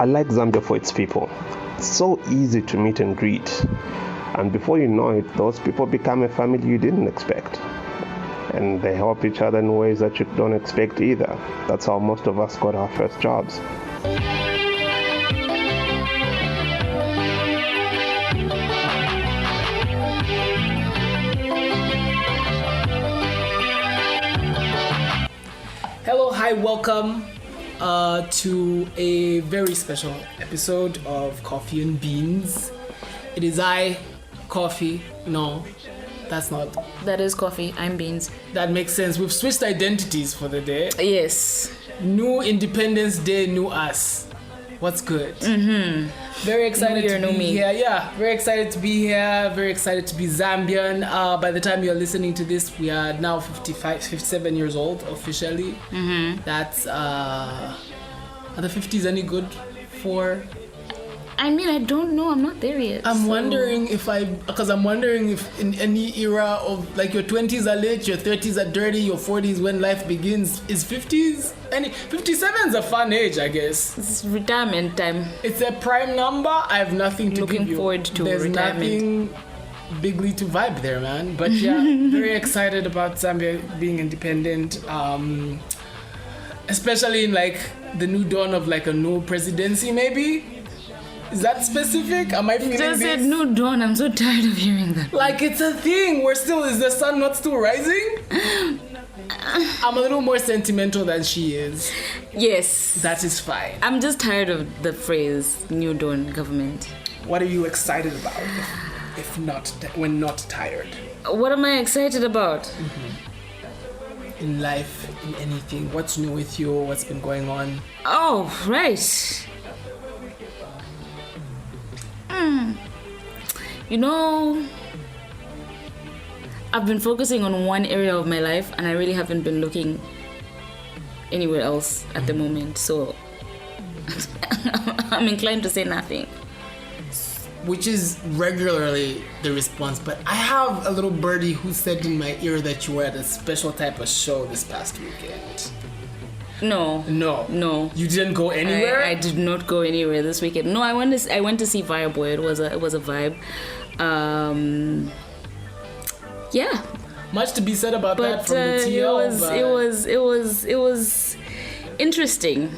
I like Zambia for its people. It's so easy to meet and greet. And before you know it, those people become a family you didn't expect. And they help each other in ways that you don't expect either. That's how most of us got our first jobs. Hello, hi, welcome to a very special episode of Kofi and Beenz. It is I, Kofi. No, that's not. That is Kofi. I'm Beenz. That makes sense. We've switched identities for the day. Yes. New Independence Day, new us. What's good? Mm-hmm. Very excited to be here. Yeah, very excited to be here. Very excited to be Zambian. By the time you're listening to this, we are now 57 years old officially. Mm-hmm. That's are the 50s any good for? I mean, I don't know. I'm not there yet. I'm wondering if in any era of like your 20s are late, your 30s are dirty, your 40s when life begins, is 50s? 57 is a fun age, I guess. It's retirement time. It's a prime number. I have nothing to Looking give you. forward to There's retirement. nothing bigly to vibe there, man. But yeah, very excited about Zambia being independent. Especially in like the new dawn of like a new presidency, maybe. Is that specific? Am I feeling You just this? said no dawn. I'm so tired of hearing that. Like it's a thing. Is the sun not still rising? I'm a little more sentimental than she is. Yes. That is fine. I'm just tired of the phrase new dawn government. What are you excited about if not when not tired? What am I excited about? In life, in anything. What's new with you? What's been going on? Oh, right. You know, I've been focusing on one area of my life and I really haven't been looking anywhere else at the moment. So I'm inclined to say nothing. Which is regularly the response. But I have a little birdie who said in my ear that you were at a special type of show this past weekend. No. You didn't go anywhere? I did not go anywhere this weekend. No, I went to see Fireboy. It was a vibe. Yeah. Much to be said about that from the TL. It was interesting.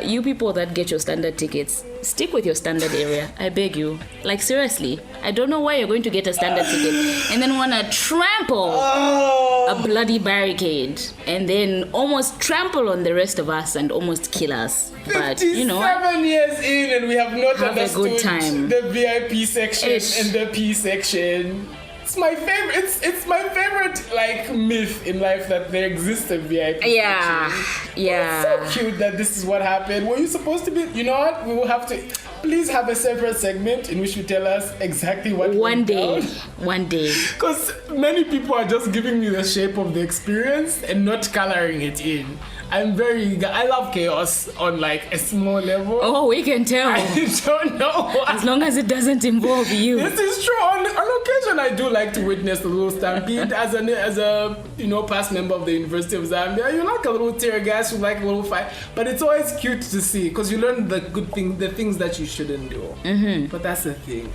You people that get your standard tickets, stick with your standard area. I beg you. Like seriously, I don't know why you're going to get a standard ticket and then want to trample a bloody barricade and then almost trample on the rest of us and almost kill us. But you know, 7 years in and we have not have understood a good time. The VIP section Ish. and the P section. It's my favorite. It's my favorite like myth in life that there exists a VIP section. Yeah. It's so cute that this is what happened. Were you supposed to be? You know what? We will have to please have a separate segment in which you tell us exactly what. One day. Because many people are just giving me the shape of the experience and not coloring it in. I love chaos on like a small level. Oh, we can tell. I don't know. As long as it doesn't involve you. This is true. On occasion, I do like to witness a little stampede as a past member of the University of Zambia. You like a little tear gas, you like a little fight, but it's always cute to see because you learn the good things, the things that you shouldn't do. Mm-hmm. But that's the thing.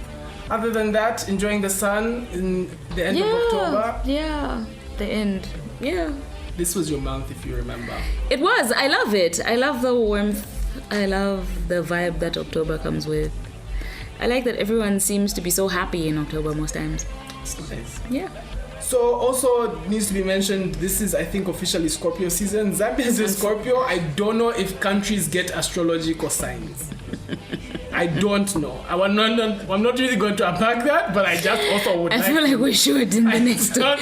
Other than that, enjoying the sun in the end of October. Yeah, the end. Yeah. This was your month, if you remember. It was. I love it. I love the warmth. I love the vibe that October comes with. I like that everyone seems to be so happy in October most times. It's nice. Yeah. So also needs to be mentioned, this is I think officially Scorpio season. Zambia is a Scorpio. I don't know if countries get astrological signs. I don't know. I'm not really going to unpack that, but I just also would. I feel like we should in the next one.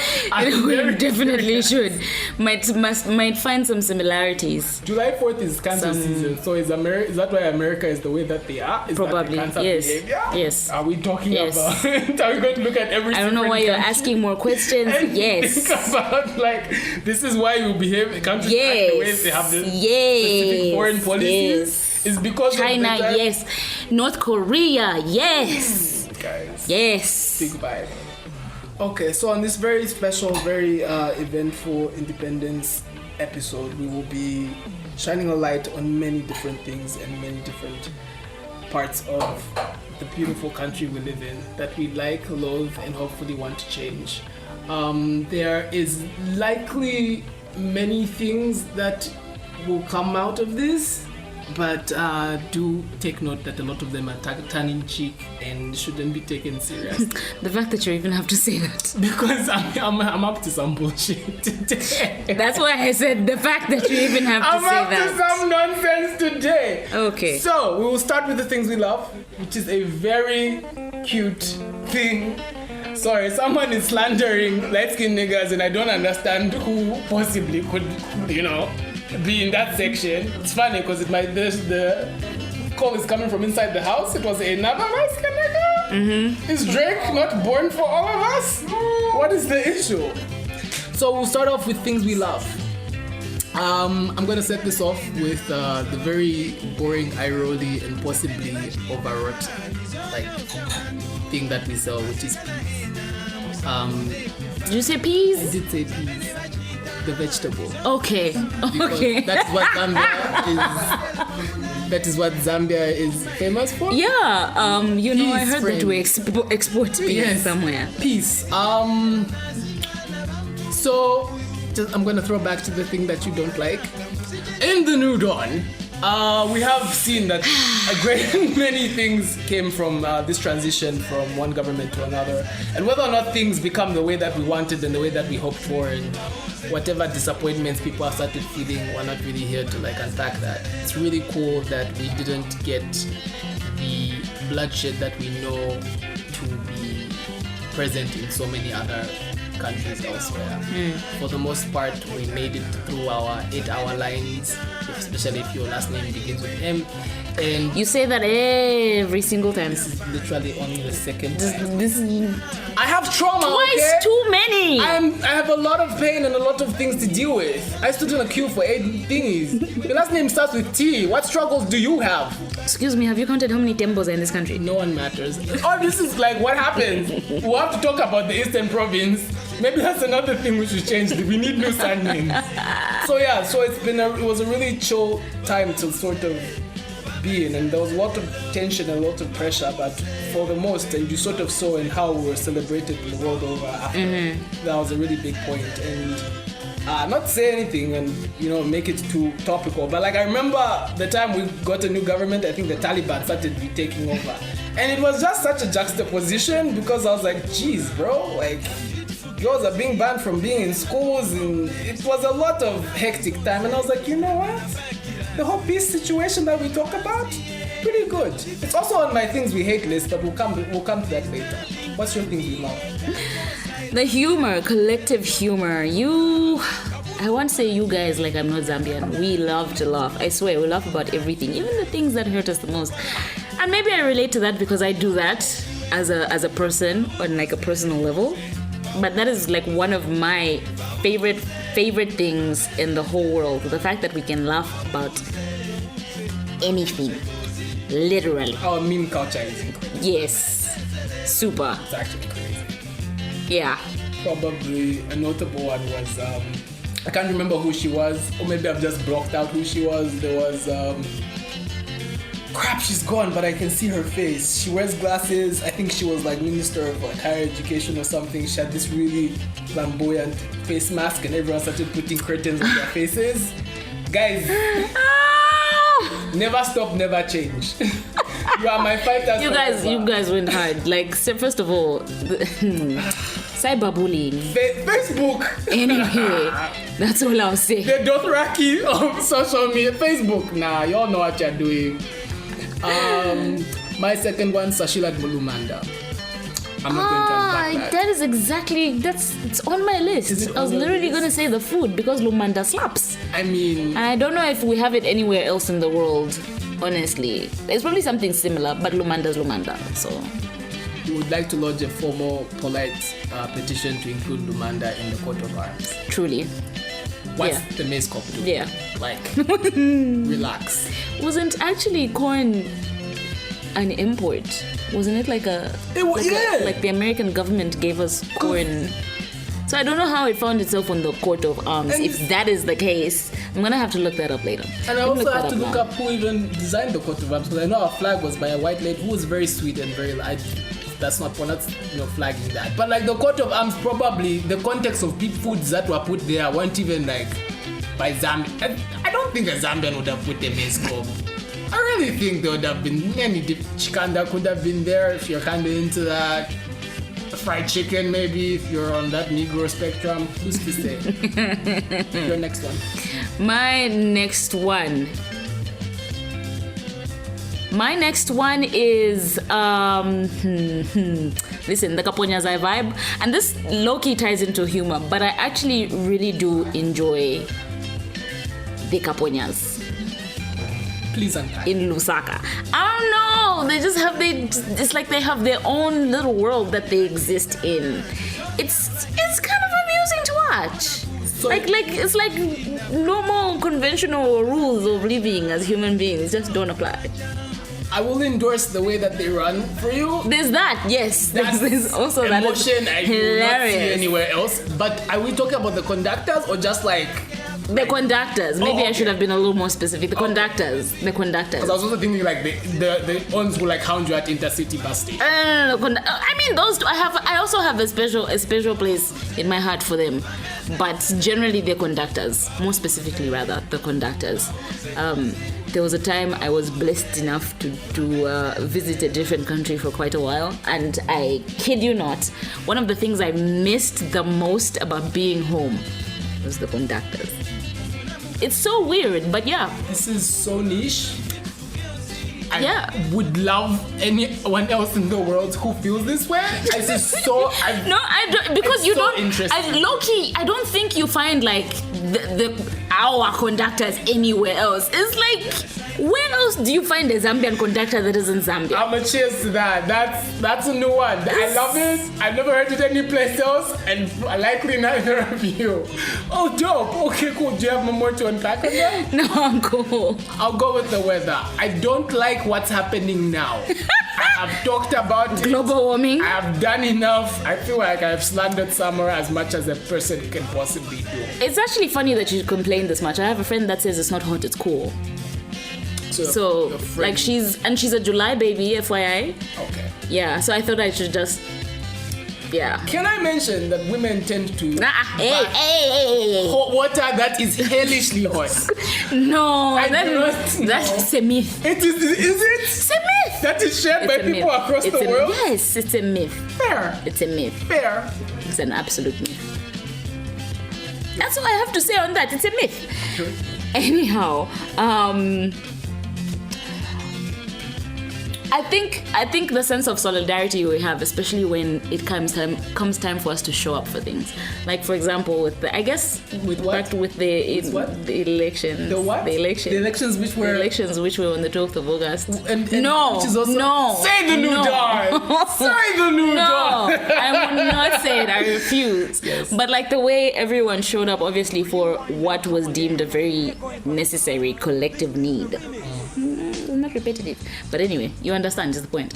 We definitely should. Might find some similarities. July 4th is Cancer season, so is that why America is the way that they are? Is probably, that the Cancer behavior? Yes. Are we talking about? Are we going to look at every? I don't know why you're asking more questions. Yes. Think about like this is why you behave. Countries act the way they have this specific foreign policies. Yes. It's because China, of the yes. North Korea, yes. Guys. Yes. Big vibe. Okay, so on this very special, very eventful Independence episode, we will be shining a light on many different things and many different parts of the beautiful country we live in that we like, loathe, and hopefully want to change. There is likely many things that will come out of this, but do take note that a lot of them are tongue-in-cheek and shouldn't be taken serious. The fact that you even have to say that. Because I'm up to some bullshit today. That's why I said the fact that you even have to say that. I'm up to some nonsense today. Okay. So we will start with the things we love, which is a very cute thing. Sorry, someone is slandering light-skinned niggas and I don't understand who possibly could, be in that section. It's funny because the call is coming from inside the house. It was another light-skinned nigga. Mm-hmm. Is Drake not born for all of us? What is the issue? So we'll start off with things we love. I'm gonna set this off with the very boring, eye-rolly, and possibly overwrought thing that we sell, which is peas. Did you say peas? I did say peas. The vegetable. Okay. Because that's what Zambia is. That is what Zambia is famous for. Yeah. I heard friend. that we export peas somewhere. Peas. So I'm gonna throw back to the thing that you don't like. In the new dawn, we have seen that a great many things came from this transition from one government to another, and whether or not things become the way that we wanted and the way that we hoped for, and whatever disappointments people have started feeling, we're not really here to unpack that. It's really cool that we didn't get the bloodshed that we know to be present in so many other countries elsewhere. For the most part, we made it through our 8-hour lines, especially if your last name begins with M. And you say that every single time. this is literally only the second time. This is I have trauma. twice Okay? too many. I have a lot of pain and a lot of things to deal with. I stood in a queue for 8 thingies. Your last name starts with T. What struggles do you have? Excuse me, have you counted how many temples are in this country? No one matters. Oh, this is what happens. We'll have to talk about the Eastern Province. Maybe that's another thing we should change. We need new surnames. So it was a really chill time to sort of be in, and there was a lot of tension and a lot of pressure, but for the most, and you sort of saw in how we were celebrated the world over after. That was a really big point. And not say anything and make it too topical, but I remember the time we got a new government, I think the Taliban started taking over, and it was just such a juxtaposition because I was like, geez, bro, girls are being banned from being in schools, and it was a lot of hectic time, and I was like, you know what? The whole peace situation that we talk about, pretty good. It's also on my things we hate list, but we'll come to that later. What's your things we love? The humor, collective humor. I won't say you guys like I'm not Zambian. We love to laugh. I swear, we laugh about everything, even the things that hurt us the most. And maybe I relate to that because I do that as a person on a personal level. But that is one of my favorite things in the whole world. The fact that we can laugh about anything. Literally. Our meme culture is incredible. Yes. Super. It's actually crazy. Yeah. Probably a notable one was, I can't remember who she was, or maybe I've just blocked out who she was. There was, crap, she's gone, but I can see her face. She wears glasses. I think she was Minister of Higher Education or something. She had this really flamboyant face mask, and everyone started putting curtains on their faces. Guys, never stop, never change. You are my fighters. You guys went hard. First of all, cyberbullying. Facebook. Anyway, that's all I'll say. The Dothraki of social media. Facebook. Nah, y'all know what you're doing. My second one, Sashila Mulumanda. I'm not going to unpack that. It's on my list. I was literally going to say the food because Lumanda slaps. I mean, I don't know if we have it anywhere else in the world, honestly. There's probably something similar, but Lumanda's Lumanda, so. We would like to lodge a formal, polite petition to include Lumanda in the coat of arms. Truly. What's the maize cop doing? Yeah. Relax. Wasn't actually corn an import? Wasn't it like the American government gave us corn? So I don't know how it found itself on the coat of arms. And if that is the case, I'm gonna have to look that up later. And I also have to look up who even designed the coat of arms, because I know our flag was by a white lady who was very sweet and very. That's not, we're not flagging that. But like the coat of arms, probably the context of foods that were put there weren't even like by Zambia. I don't think a Zambian would have put them in scope. I really think there would have been many chikanda could have been there if you're kind of into that. Fried chicken, maybe, if you're on that Negro spectrum. Who's to say? Your next one. My next one is listen, the Kaponyazai vibe, and this low-key ties into humor, but I actually really do enjoy the Kaponyas. Please unpack. In Lusaka. I don't know. They just have it's like they have their own little world that they exist in. It's kind of amusing to watch. So, it's like normal conventional rules of living as human beings just don't apply. I will endorse the way that they run for you. There's that, yes. There's also emotion that. I will not see anywhere else. But are we talking about the conductors or just like the conductors? Maybe I should have been a little more specific. The conductors. Because I was also thinking like the ones who like hound you at intercity bus station. I mean those two. I also have a special place in my heart for them. But generally they're conductors. More specifically rather, the conductors. There was a time I was blessed enough to visit a different country for quite a while, and I kid you not, one of the things I missed the most about being home was the conductors. It's so weird, but yeah. This is so niche. I would love anyone else in the world who feels this way. I don't, because you don't. Low-key, I don't think you find like our conductors anywhere else. It's like, where else do you find a Zambian conductor that isn't Zambia? I'm a cheers to that. That's a new one. I love it. I've never heard it anyplace else, and likely neither of you. Oh, dope. Okay, cool. Do you have more to unpack on that? No, I'm cool. I'll go with the weather. I don't like what's happening now. I have talked about global warming. I have done enough. I feel like I've slandered summer as much as a person can possibly do. It's actually funny that you complain this much. I have a friend that says it's not hot, it's cool. So like she's a July baby, FYI. Okay. Yeah, so I thought I should just Can I mention that women tend to hey. hot water that is hellishly hot? No, that's a myth. It is it? It's a myth. That is shared by people across the world? Yes, it's a myth. Fair. It's a myth. Fair. It's an absolute myth. That's all I have to say on that. It's a myth. Sure. Anyhow, I think the sense of solidarity we have, especially when it comes time for us to show up for things. Like for example, with the elections. The what? The elections which were on the 12th of August. And Say the new dawn. Say the new dawn. I will not say it. I refuse. Yes. But like the way everyone showed up, obviously for what was deemed a very necessary collective need. Not repetitive, but anyway, you understand is the point.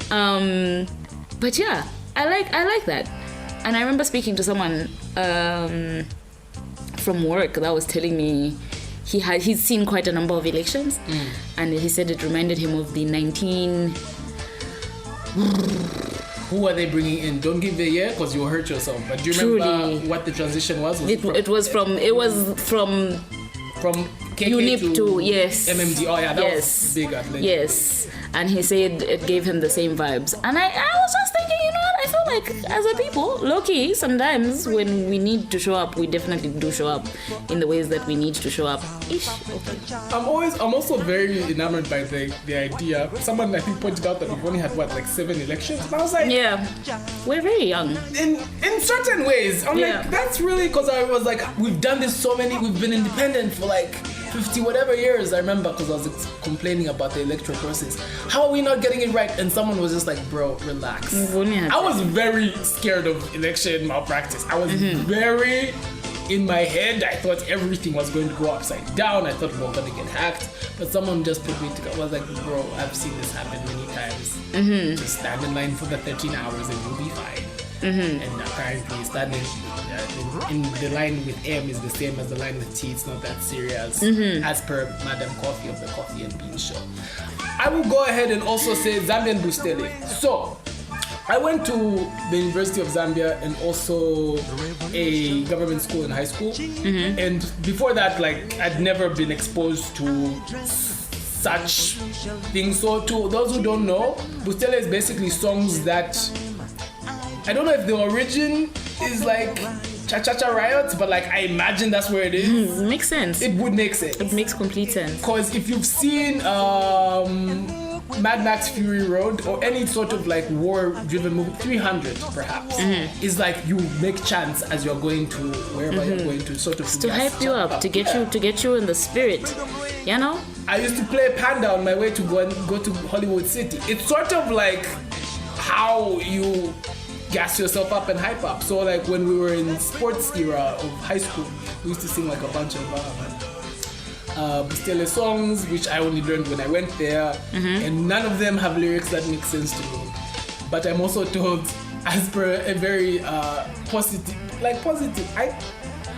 But yeah, I like that, and I remember speaking to someone from work that was telling me he's seen quite a number of elections, and he said it reminded him of the 19. Who are they bringing in? Don't give the year because you'll hurt yourself. But do you remember what the transition was? It was from UNIP to yes. MMD. Oh yeah, that was big at least. Yes, and he said it gave him the same vibes. And I was just thinking, you know what? I feel like as a people, low-key, sometimes when we need to show up, we definitely do show up in the ways that we need to show up. I'm also very enamored by the idea. Someone I think pointed out that we've only had 7 elections. And I was like, yeah, we're very young. In certain ways, I'm like, that's really because I was like, we've done this so many. We've been independent for 50 whatever years. I remember because I was complaining about the electoral process. How are we not getting it right? And someone was just like, bro, relax. I was very scared of election malpractice. I was very in my head. I thought everything was going to go upside down. I thought we were going to get hacked. But someone just put me together. I was like, bro, I've seen this happen many times. Just stand in line for the 13 hours and you'll be fine. And apparently standing in the line with M is the same as the line with T. It's not that serious, as per Madam Kofi of the Kofi and Beenz show. I will go ahead and also say Zambian Bustele. So, I went to the University of Zambia and also a government school in high school. And before that, like, I'd never been exposed to such things. So to those who don't know, Bustele is basically songs that, I don't know if the origin is like Cha-Cha-Cha Riots, but like I imagine that's where it is. Makes sense. It would make sense. It makes complete sense. Because if you've seen Mad Max Fury Road or any sort of like war-driven movie, 300 perhaps, is like you make chants as you're going to wherever you're going to, sort of to hype you up, to get you in the spirit, you know. I used to play Panda on my way to go to Hollywood City. It's sort of like how you gas yourself up and hype up. So like when we were in sports era of high school, we used to sing like a bunch of Bustele songs, which I only learned when I went there, and none of them have lyrics that make sense to me. But I'm also told, as per a very positive.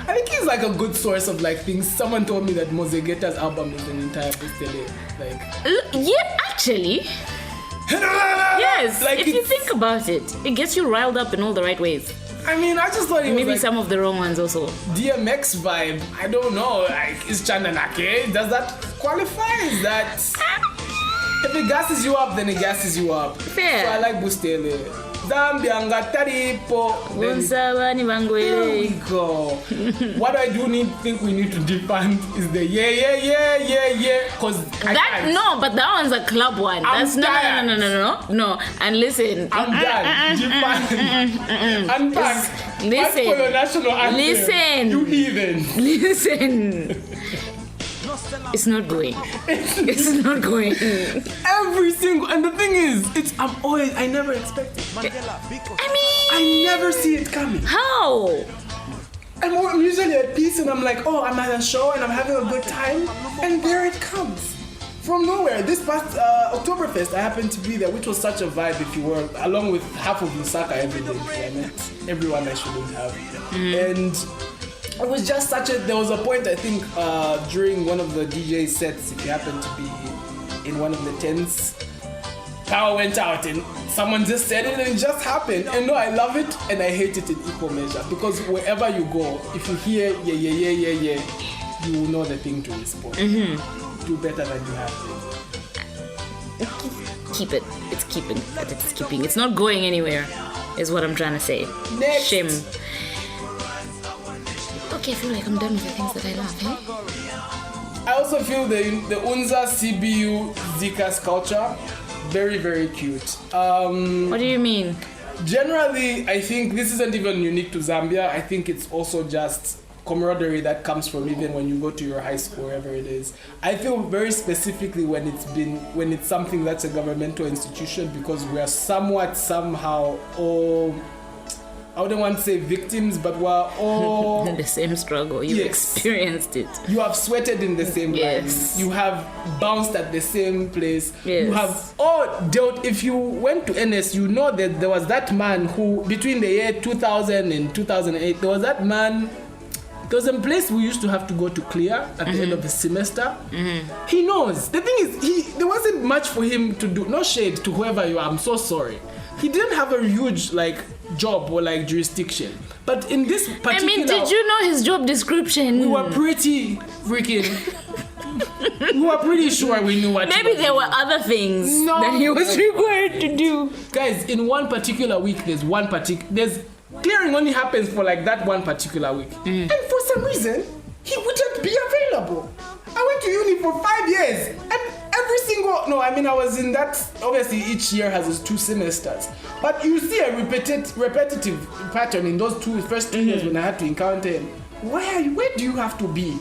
I think he's like a good source of like things. Someone told me that Mozegeta's album is an entire Bustele. Like, yeah, actually. Yes, like if you think about it, it gets you riled up in all the right ways. I mean, I just thought it Maybe was like some of the wrong ones also. DMX vibe. I don't know. Like, is Chandanake? Does that qualify? Is that if it gasses you up, then it gasses you up. Fair. So I like Bustele. Zambia ngataripo. There we go. What I think we need to defund is the yeah. Cause but that one's a club one. That's no. And listen, I'm done. Defund. Unpack. Fight for your national anthem. Listen. You heathen. Listen. It's not going. It's not going. Every single, and the thing is, I never expect it. I never see it coming. How? I'm usually at peace and I'm like, I'm at a show and I'm having a good time, and there it comes. From nowhere. This past Oktoberfest, I happened to be there, which was such a vibe if you were, along with half of Lusaka every day. I met everyone I shouldn't have. And it was just there was a point, I think, during one of the DJ sets, if you happen to be in one of the tents, power went out and someone just said it and it just happened. And no, I love it and I hate it in equal measure, because wherever you go, if you hear yeah, you will know the thing to respond. Do better than you have been. Keep it. It's keeping. It's not going anywhere, is what I'm trying to say. Next. Shame. Okay, I feel like I'm done with the things that I love, eh? I also feel the Unza CBU Zika sculpture, very, very cute. What do you mean? Generally, I think this isn't even unique to Zambia. I think it's also just camaraderie that comes from even when you go to your high school, wherever it is. I feel very specifically when it's something that's a governmental institution, because we are somehow all, I wouldn't want to say victims, but we're all in the same struggle. You experienced it. You have sweated in the same line. You have bounced at the same place. Yes. You have all dealt. If you went to NS, you know that there was that man who, between the year 2000 and 2008, there was that man. There was a place we used to have to go to clear at the end of the semester. He knows. The thing is, there wasn't much for him to do. No shade to whoever you are. I'm so sorry. He didn't have a huge job or jurisdiction. But in this particular, did you know his job description? We were pretty freaking. We were pretty sure we knew what. Maybe there were other things that he was required to do. Guys, in one particular week, there's clearing only happens for that one particular week. And for some reason, he wouldn't be available. I went to uni for 5 years, and I was in that, obviously each year has its 2 semesters, but you see a repetitive pattern in those first 2 years when I had to encounter him. Where do you have to be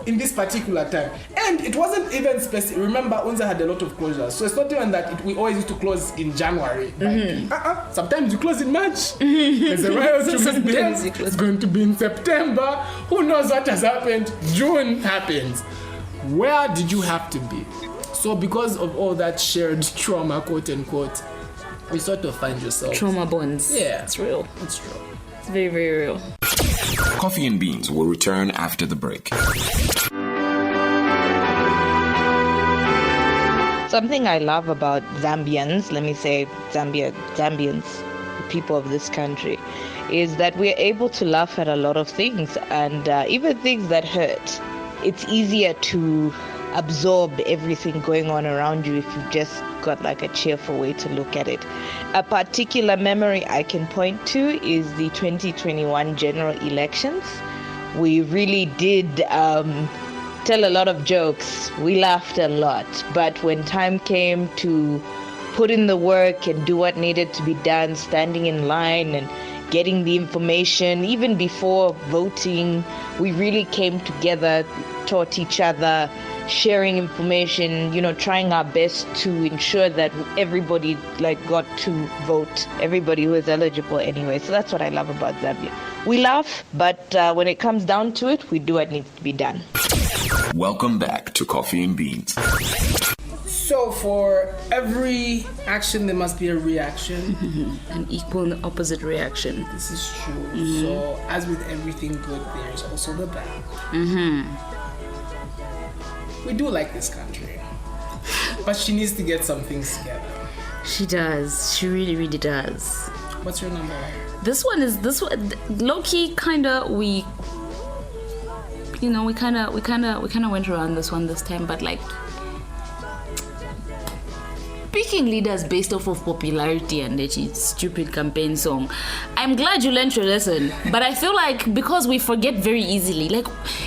in this particular time? And it wasn't even specific. Remember, Unza had a lot of closures, so it's not even that we always used to close in January. Sometimes you close in March. There's a riot it's going to be in September. Who knows what has happened? June happens. Where did you have to be? So because of all that shared trauma, quote unquote, you sort of find yourself. Trauma bonds. Yeah. It's real. It's true. It's very, very real. Coffee and Beans will return after the break. Something I love about Zambians, let me say Zambians, people of this country, is that we're able to laugh at a lot of things, and even things that hurt. It's easier to absorb everything going on around you if you've just got like a cheerful way to look at it. A particular memory I can point to is the 2021 general elections. We really did tell a lot of jokes. We laughed a lot, but when time came to put in the work and do what needed to be done, standing in line and getting the information, even before voting, we really came together, taught each other, sharing information, trying our best to ensure that everybody got to vote, everybody who is eligible anyway. So that's what I love about Zambia. We laugh, but when it comes down to it, we do what needs to be done. Welcome back to Coffee and Beans. So for every action, there must be a reaction. An equal and opposite reaction. This is true. So as with everything good, there's also the bad. We do like this country, but she needs to get some things together. She does. She really, really does. What's your number one? This one low-key we kind of went around this one this time, but picking leaders based off of popularity and that stupid campaign song. I'm glad you learned your lesson, but I feel like because we forget very easily,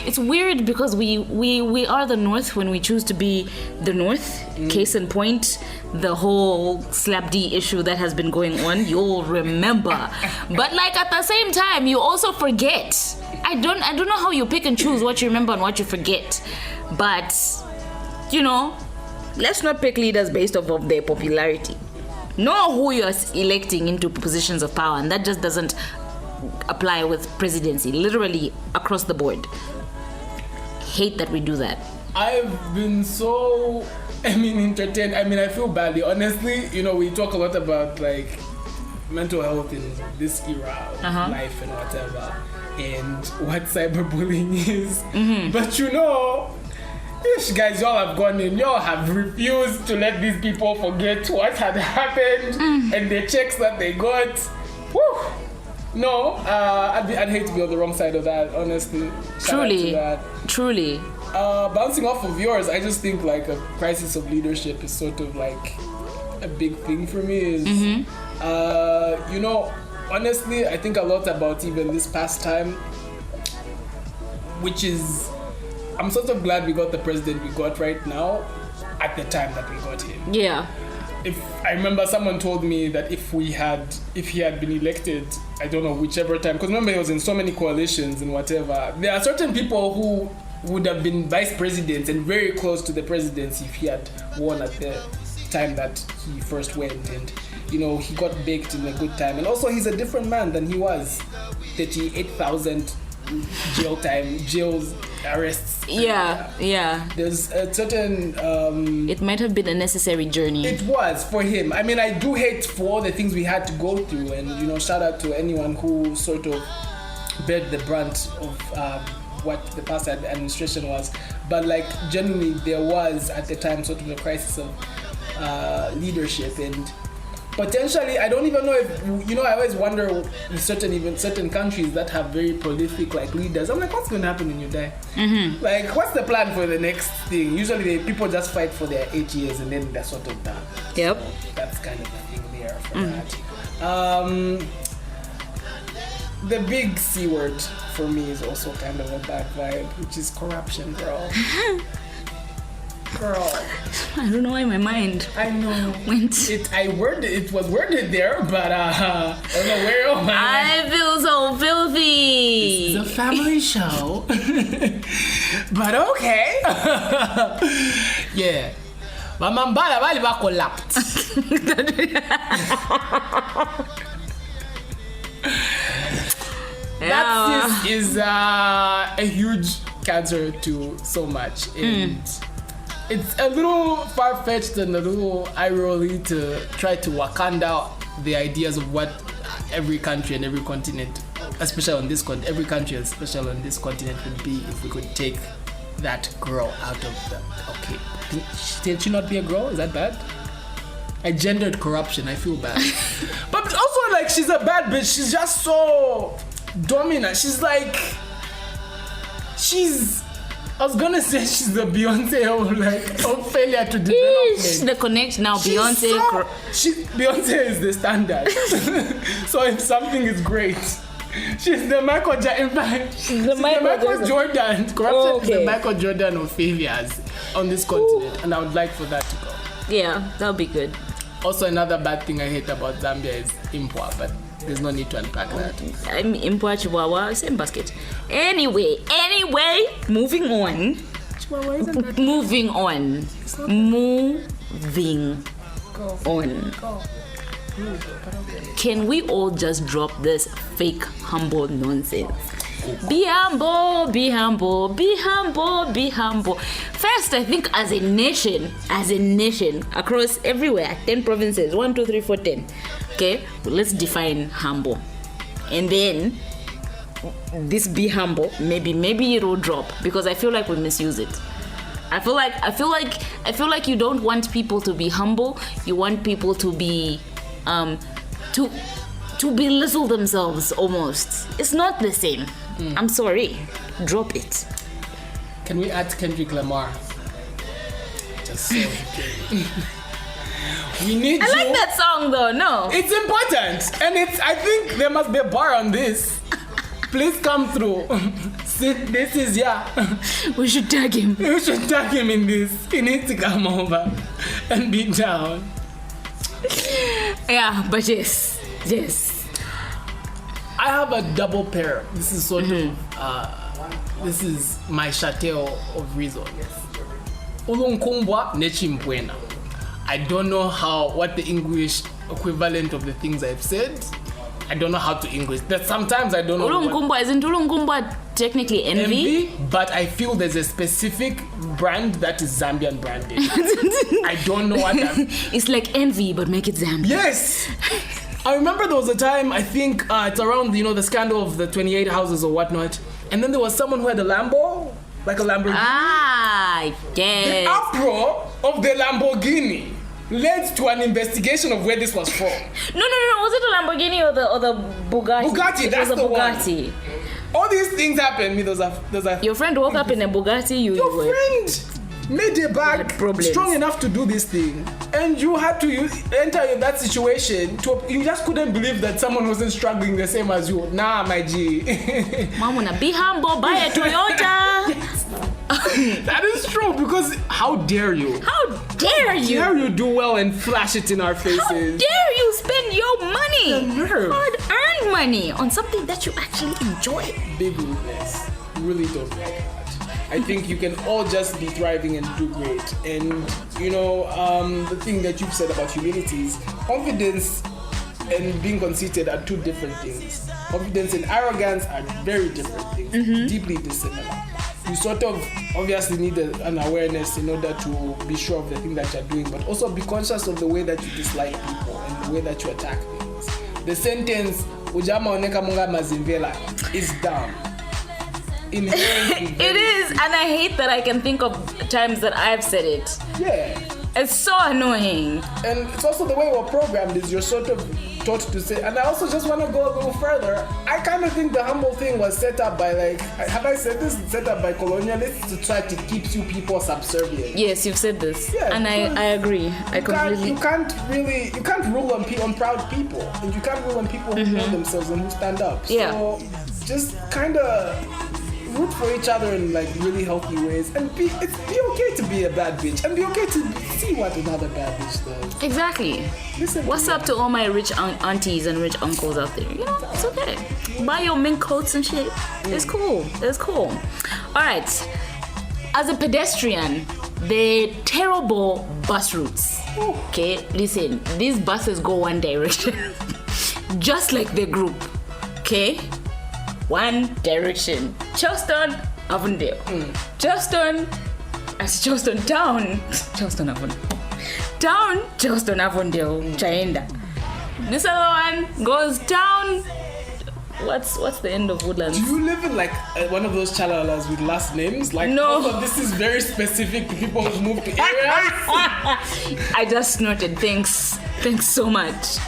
it's weird because we are the North when we choose to be the North. Case in point, the whole slap D issue that has been going on, you'll remember. But at the same time, you also forget. I don't know how you pick and choose what you remember and what you forget. But let's not pick leaders based off of their popularity. Know who you're electing into positions of power, and that just doesn't apply with presidency, literally across the board. Hate that we do that. I've been so entertained. I feel badly. Honestly, we talk a lot about mental health in this era of life and whatever, and what cyberbullying is. But guys, y'all have gone in, y'all have refused to let these people forget what had happened and the checks that they got. Whew. No, I'd hate to be on the wrong side of that, honestly. Truly. Bouncing off of yours, I just think a crisis of leadership is sort of a big thing for me. Is honestly, I think a lot about even this past time, which is, I'm sort of glad we got the president we got right now at the time that we got him. Yeah. If I remember, someone told me that if he had been elected, I don't know, whichever time, because remember he was in so many coalitions and whatever. There are certain people who would have been vice presidents and very close to the presidency if he had won at the time that he first went, and he got baked in a good time. And also he's a different man than he was. 38,000 jails, arrests. Yeah. There's a certain it might have been a necessary journey. It was for him. I do hate for all the things we had to go through, and shout out to anyone who sort of bear the brunt of what the past administration was. But genuinely, there was at the time sort of a crisis of leadership, and potentially, I don't even know if, I always wonder with certain countries that have very prolific leaders. I'm what's going to happen when you die? What's the plan for the next thing? Usually people just fight for their 8 years and then they're sort of done. Yep. So that's kind of the thing there for that. The big C word for me is also kind of a bad vibe, which is corruption, girl. I don't know why my mind went. It was worded there, but I don't know where. I feel so filthy. This is a family show, but okay. Yeah, Mamambala bali ba collapse. That is a huge cancer to so much, and it's a little far-fetched and a little eye-rolly to try to Wakanda the ideas of what every country and every continent, especially on this continent, every country especially on this continent would be if we could take that girl out of the... Okay, did she not be a girl? Is that bad? I gendered corruption, I feel bad. But also, like, she's a bad bitch. She's just so dominant. She's like... I was gonna say she's the Beyonce of failure to development. The connection now, Beyonce. Beyonce is the standard. So if something is great, she's the Michael Jordan. She's the Michael Jordan. Corruption is the Michael Jordan of failures on this continent, and I would like for that to go. Yeah, that would be good. Also, another bad thing I hate about Zambia is impwa, but there's no need to unpack that. I'm impwa, Chihuahua, same basket. Anyway, moving on. Chihuahua isn't that Moving on. Go. Can we all just drop this fake humble nonsense? Be humble, be humble, be humble, be humble. First, I think as a nation, across everywhere, 10 provinces, 1, 2, 3, 4, 10. Okay, well, let's define humble. And then this be humble, maybe it'll drop because I feel like we misuse it. I feel like you don't want people to be humble. You want people to be to belittle themselves almost. It's not the same. I'm sorry. Drop it. Can we add Kendrick Lamar? Just so we need I like that song though, no. It's important. And I think there must be a bar on this. Please come through. This is, we should tag him. We should tag him in this. He needs to come over and be down. Yeah, but yes. I have a double pair. This is sort of, this is my château of reason. Ulunkumbwa nechimpwena. I don't know what the English equivalent of the things I've said. I don't know how to English. That sometimes I don't know. Isn't Ulunkumbwa technically envy? But I feel there's a specific brand that is Zambian branded. I don't know what that. It's like envy, but make it Zambian. Yes. I remember there was a time, I think it's around, the scandal of the 28 houses or whatnot. And then there was someone who had a Lambo, like a Lamborghini. Ah, yes. The uproar of the Lamborghini led to an investigation of where this was from. No. Was it a Lamborghini or the Bugatti? Bugatti, that's the Bugatti. One. All these things happen. Those are. Your friend woke up in a Bugatti. Your friend made a bag strong enough to do this thing, and you had to enter in that situation. You just couldn't believe that someone wasn't struggling the same as you. Nah, my G. Mamuna, be humble. Buy a Toyota. Yes. That is true, because how dare you? How dare you? How dare you do well and flash it in our faces? How dare you spend your money, The nerve. hard-earned money, on something that you actually enjoy? Big rudeness. Really don't like that. I think you can all just be thriving and do great. And the thing that you've said about humility is confidence and being conceited are two different things. Confidence and arrogance are very different things, deeply dissimilar. You sort of obviously need an awareness in order to be sure of the thing that you're doing, but also be conscious of the way that you dislike people and the way that you attack things. The sentence "Ujama oneka munga mazimvela" is dumb. It is, and I hate that I can think of times that I've said it. Yeah. It's so annoying. And it's also the way we're programmed is you're sort of taught to say, and I also just want to go a little further. I kind of think the humble thing was set up by have I said this? Set up by colonialists to try to keep you people subservient. Yes, you've said this. Yeah, and I agree. I completely. You can't rule on proud people, and you can't rule on people who know themselves and who stand up. Yeah. So just kind of root for each other in really healthy ways, and be okay to be a bad bitch, and be okay to see what another bad bitch does. Exactly. Listen. What's up to all my rich aunties and rich uncles out there? It's okay. Buy your mink coats and shit. It's cool. All right. As a pedestrian, the terrible bus routes. Okay, listen. These buses go one direction, just like the group. Okay. One direction. Charleston, Avondale. Charleston, Charleston Town. Charleston Avon. Town, Charleston Avondale, Chaenda. This other one goes town. What's the end of Woodlands? Do you live in like one of those chalalas with last names? Like, no. Also, this is very specific to people who move to areas. I just noted. Thanks so much.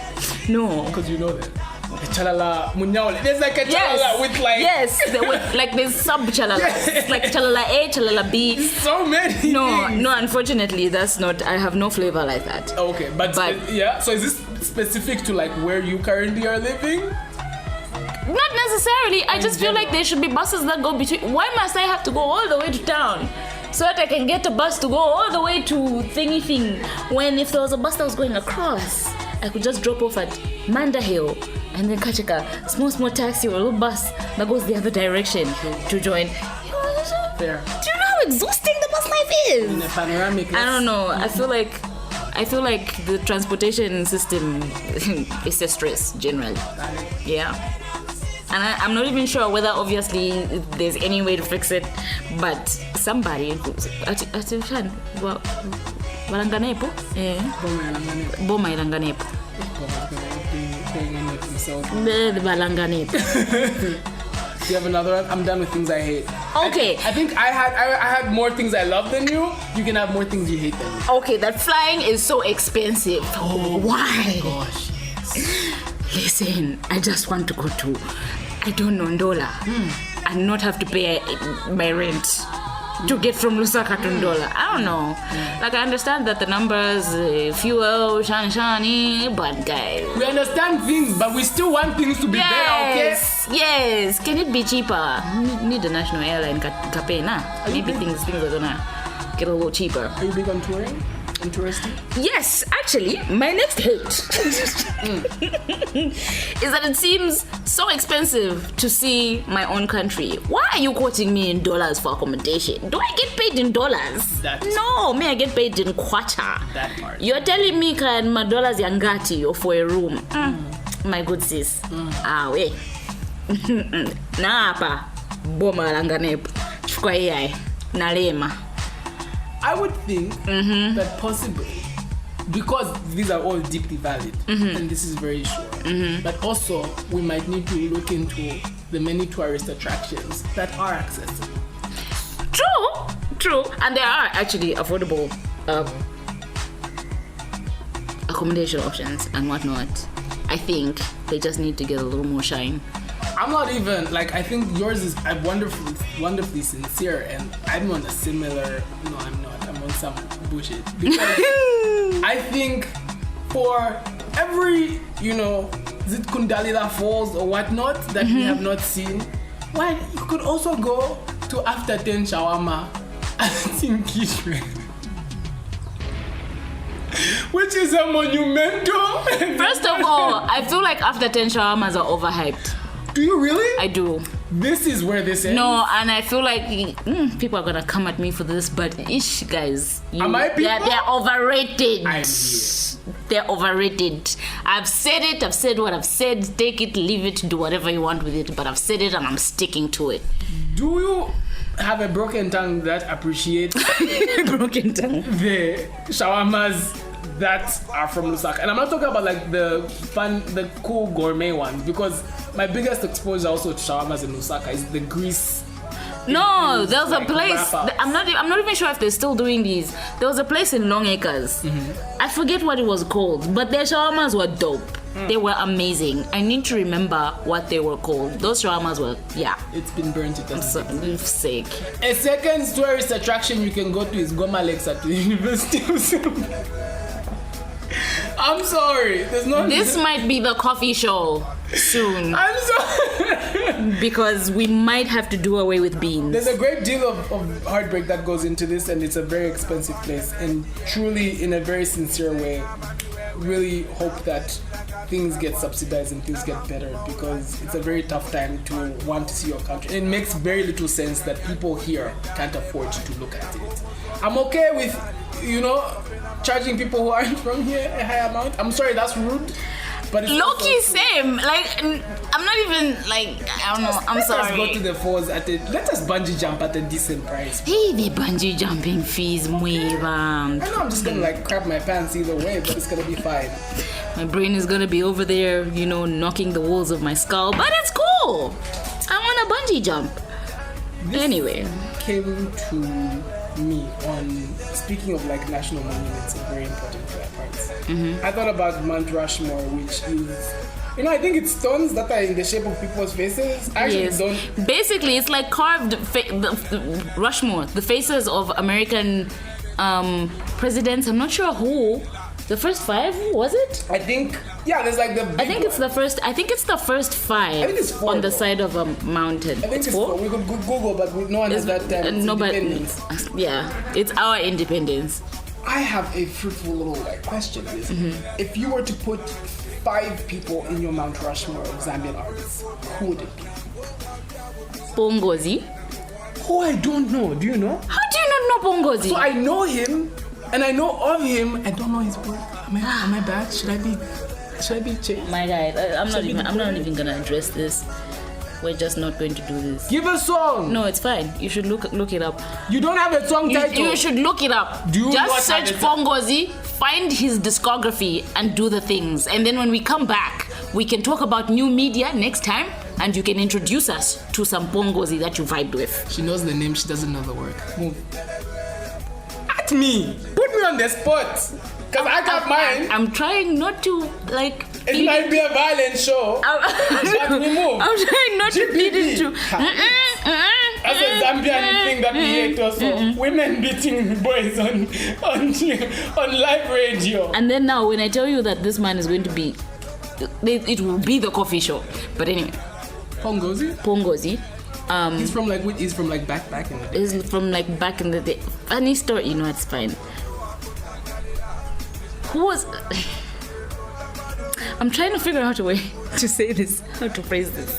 No. Because you know that. The chalala Munyaole. There's like a chalala with like... Yes, there's sub-chalalas. Yes. It's like chalala A, chalala B. So many No, things. no, unfortunately, that's not... I have no flavor like that. Okay, but yeah. So is this specific to like where you currently are living? Not necessarily. I just feel like there should be buses that go between... Why must I have to go all the way to town? So that I can get a bus to go all the way to thingy thing. When if there was a bus that was going across, I could just drop off at Manda Hill and then catch a small taxi or a little bus that goes the other direction to join. Fair. Do you know how exhausting the bus life is? In a panoramic. I don't know. I feel like the transportation system is a stress generally. Yeah. And I'm not even sure whether obviously there's any way to fix it, but somebody Balanganepo? Boma Ilanganepo. The Balanganepo. Do you have another one? I'm done with things I hate. Okay. I think I had more things I love than you. You can have more things you hate than me. Okay, that flying is so expensive. Oh, why? Gosh. Listen, I just want to go to, I don't know, Ndola and not have to pay my rent to get from Lusaka to Ndola. I don't know. Like, I understand that the numbers, fuel, shani, but guys. We understand things, but we still want things to be better, okay? Yes. Can it be cheaper? Need a national airline, Kapena. Maybe things are gonna get a little cheaper. Are you big on touring? Interesting. Yes, actually, my next hate is that it seems so expensive to see my own country. Why are you quoting me in dollars for accommodation? Do I get paid in dollars? No, me I get paid in kwacha. That part. You're telling me can my dollars yangati or for a room? My good sis. Wait. Napa boma langanep chukwa nalema. I would think that possibly, because these are all deeply valid, and this is very sure, but also we might need to look into the many tourist attractions that are accessible. True, and there are actually affordable accommodation options and whatnot. I think they just need to get a little more shine. I'm not even, like, I think yours is wonderfully sincere, and I'm on a similar, no, I'm not, I'm on some bullshit. Because I think for every, is it Kundalila Falls or whatnot that we have not seen, why, you could also go to After 10 Shawarma in Kishwe, which is a monumental. First of all, I feel like After 10 Shawarmas are overhyped. Do you really? I do. This is where this ends. No, and I feel like people are gonna come at me for this, but guys, am I people? They're overrated. I'm here. They're overrated. I've said it. I've said what I've said. Take it, leave it, do whatever you want with it. But I've said it, and I'm sticking to it. Do you have a broken tongue that appreciates broken tongue the shawarmas that are from Lusaka? And I'm not talking about like the cool gourmet ones, because my biggest exposure also to shawarmas in Lusaka is the grease. No, there was like a place. I'm not even sure if they're still doing these. There was a place in Long Acres. I forget what it was called, but their shawarmas were dope. They were amazing. I need to remember what they were called. Those shawarmas were, It's been burnt to death. I'm sick. A second tourist attraction you can go to is Goma Lakes at the University of Zambia. I'm sorry. This might be the coffee show soon. I'm sorry. Because we might have to do away with Beenz. There's a great deal of heartbreak that goes into this, and it's a very expensive place. And truly, in a very sincere way, really hope that things get subsidized and things get better, because it's a very tough time to want to see your country. It makes very little sense that people here can't afford to look at it. I'm okay with, charging people who aren't from here a high amount. I'm sorry, that's rude. But it's low-key also- same. Like, I'm not even like, I don't know. I'm Let sorry. us go to the falls let us bungee jump at a decent price. Hey, the bungee jumping fees, mueva. I know I'm just gonna like crap my pants either way, but it's gonna be fine. My brain is gonna be over there, knocking the walls of my skull, but it's cool. I want a bungee jump. Anyway, Came to me on speaking of like national monuments and very important for that parts. I thought about Mount Rushmore, which is, I think it's stones that are in the shape of people's faces. I actually yes. don't. Basically, it's like carved the Rushmore, the faces of American presidents. I'm not sure who. The first 5, was it? I think, there's like the. I think it's the first 5 I think it's 4, on the though. side of a mountain. I think it's 4. We could Google, but no one has that time. It's No, but independence. yeah, it's our independence. I have a fruitful little question. If you were to put 5 people in your Mount Rushmore of Zambian artists, who would it be? Pongozi. Oh, I don't know. Do you know? How do you not know Pongozi? So I know him, and I know of him. I don't know his work. Am I bad? Should I be changed? My guy, I'm not even gonna address this. We're just not going to do this. Give a song. No, it's fine. You should look it up. You don't have a song title. You should look it up. Do you not just search have a song? Pongozi, find his discography, and do the things. And then when we come back, we can talk about new media next time, and you can introduce us to some Pongozi that you vibed with. She knows the name. She doesn't know the work. Move. At me. Put me on the spot. Because I got mine. I'm trying not to like. It might be a violent show. But we move. I'm trying not to feed GPP. into. That's a Zambian thing that we hate also. Women beating boys on live radio. And then now, when I tell you that this man is going to be, it will be the coffee show. But anyway, Pongozi. He's from like back in the day. Is from like back in the day. Funny story, it's fine. Who was? I'm trying to figure out a way to say this, how to phrase this.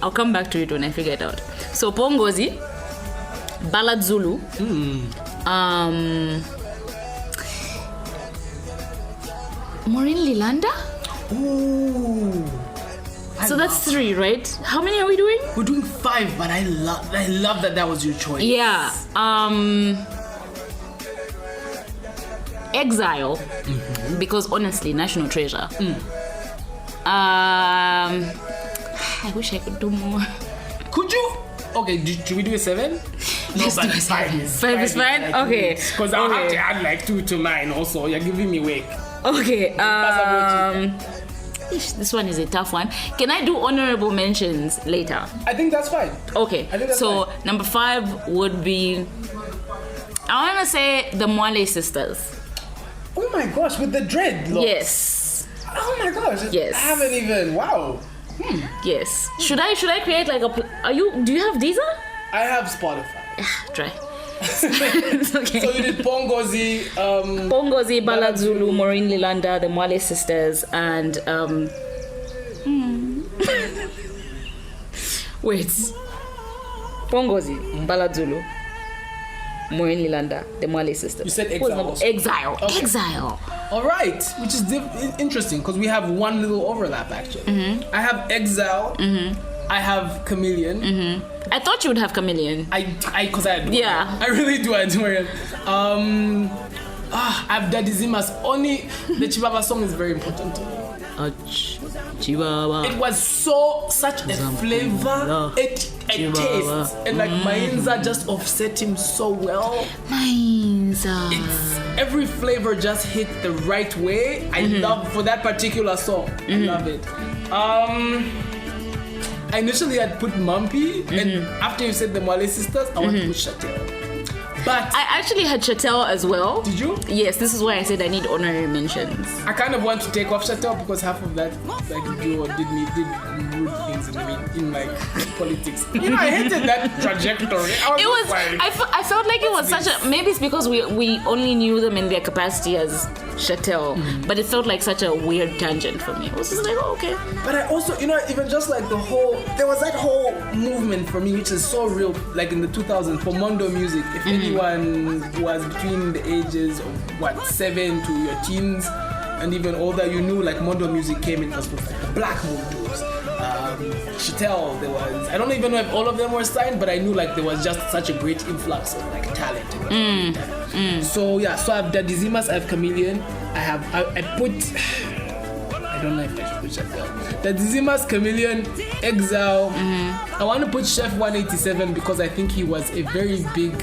I'll come back to it when I figure it out. So Pongozi, Ballad Zulu, Maureen Lilanda. Ooh. So that's 3, right? How many are we doing? We're doing 5, but I love that was your choice. Yeah. Exile, because honestly, national treasure. I wish I could do more. Could you? Okay, should we do a 7? Let's do a 7. 5 is fine? Okay. Because I'll have to add like 2 to mine also. You're giving me weight. Okay. This one is a tough one. Can I do honorable mentions later? I think that's fine. Okay. I think that's so fine. number 5 would be, I want to say the Mwale sisters. Oh my gosh, with the dreadlocks. Yes. Oh my gosh. Yes. I haven't even. Wow. Yes. Should I create like a? Do you have Deezer? I have Spotify. Try. It's okay. So you did Pongozi. Pongozi, Ballad Zulu, Maureen Lilanda, the Mwale sisters, and wait. Pongozi, Ballad Zulu, Maureen Lilanda, the Mwale sisters. You said Who was Exile number- also. Exile. Okay. Exile. All right, which is interesting because we have one little overlap actually. I have Exile. I have Chameleon. I thought you would have Chameleon. Because I adore Yeah. him. I really do adore him. I have Daddy Zima's only the Chibaba song is very important to me. Chihuahua. It was such a flavor, a taste, and like Mainza just offset him so well. Mainza. Every flavor just hit the right way. I love for that particular song. I love it. I initially had put Mumpy, and after you said the Mwale sisters, I want to put Chatel. But I actually had Chatel as well. Did you? Yes, this is why I said I need honorary mentions. I kind of want to take off Chatel because half of that like duo did rude things in like politics. I hated that trajectory. I felt like it was such a, maybe it's because we only knew them in their capacity as Chatel, but it felt like such a weird tangent for me. It was just like, oh, okay. But I also, even just like there was that whole movement for me, which is so real, like in the 2000s, for Mondo music. If anyone was between the ages of 7 to your teens, and even older, you knew like Mondo Music came in as with like the Black Mondos. Chantel, there was, I don't even know if all of them were signed, but I knew like there was just such a great influx of like talent. So I have Daddy Zimas, I have Chameleon, I don't know if I should put Chantel. Daddy Zimas, Chameleon, Exile. I want to put Chef 187 because I think he was a very big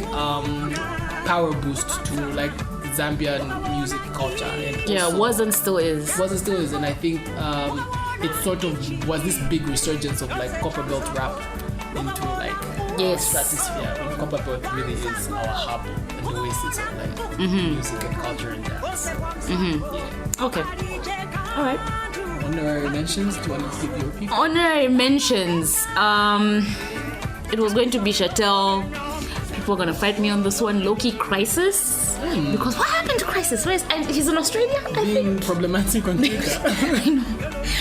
power boost to like Zambian music culture. And was and still is. And I think it sort of was this big resurgence of like copper belt rap into like stratosphere. When copper belt really is our hub and the oasis of like music and culture and dance. Okay. All right. Honorary mentions. Do you want to give your people? Honorary mentions. It was going to be Chantel. People are gonna fight me on this one. Low-key Crisis. Because what happened to Crisis? He's in Australia, I think. Problematic on Twitter. I know.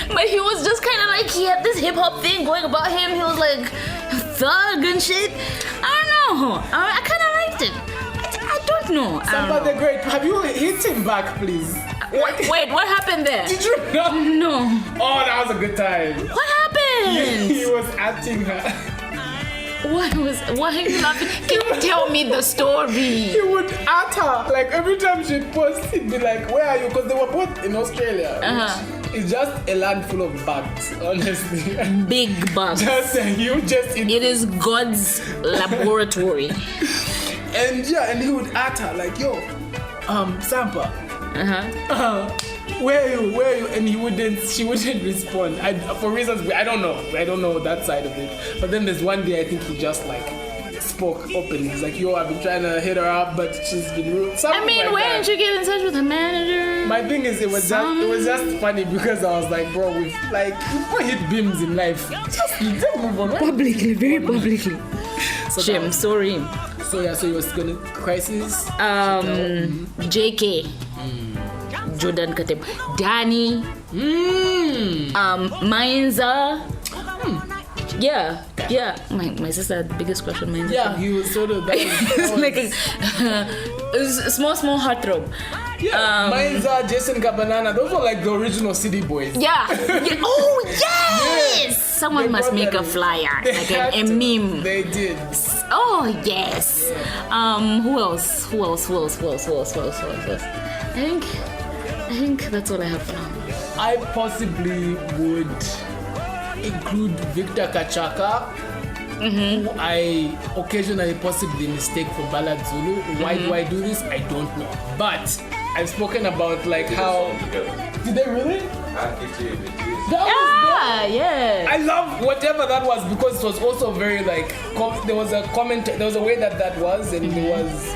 But he was just kind of like, he had this hip-hop thing going about him. He was like thug and shit. I don't know. I kind of liked it. I don't know. Samba the Great. Have you hit him back, please? Wait, what happened there? Did you know? No. Oh, that was a good time. What happened? He was acting her. Why are you laughing? Can you tell me the story? He would at her. Like every time she'd post, he'd be like, where are you? Because they were both in Australia. It's just a land full of bugs, honestly. Big bugs. It is God's laboratory. And he would at her like, yo, Sampa. Where are you? And she wouldn't respond. For reasons I don't know that side of it. But then there's one day I think he just like spoke openly. He's like, yo, I've been trying to hit her up, but she's been rude. Why didn't you get in touch with the manager? My thing is, it was just funny because I was like, bro, we've like people hit Beenz in life. Just move on. Right? Publicly, very publicly. Shame, sorry. So he was gonna Crisis. JK. Jordan Kateb, Danny, Mainza. My sister had the biggest crush on Mainza. Yeah, he was sort of that. Like a small heartthrob. Mainza, Jason Cabanana, those were like the original City Boys. Oh yes! Someone must make a flyer, like a meme. They did. Oh yes. Who else? I think that's all I have for now. I possibly would include Victor Kachaka, who I occasionally possibly mistake for Ballad Zulu. Why do I do this? I don't know. But I've spoken about like how... Did they really? Yeah. I love whatever that was because it was also very like... There was a comment, there was a way that was, and there was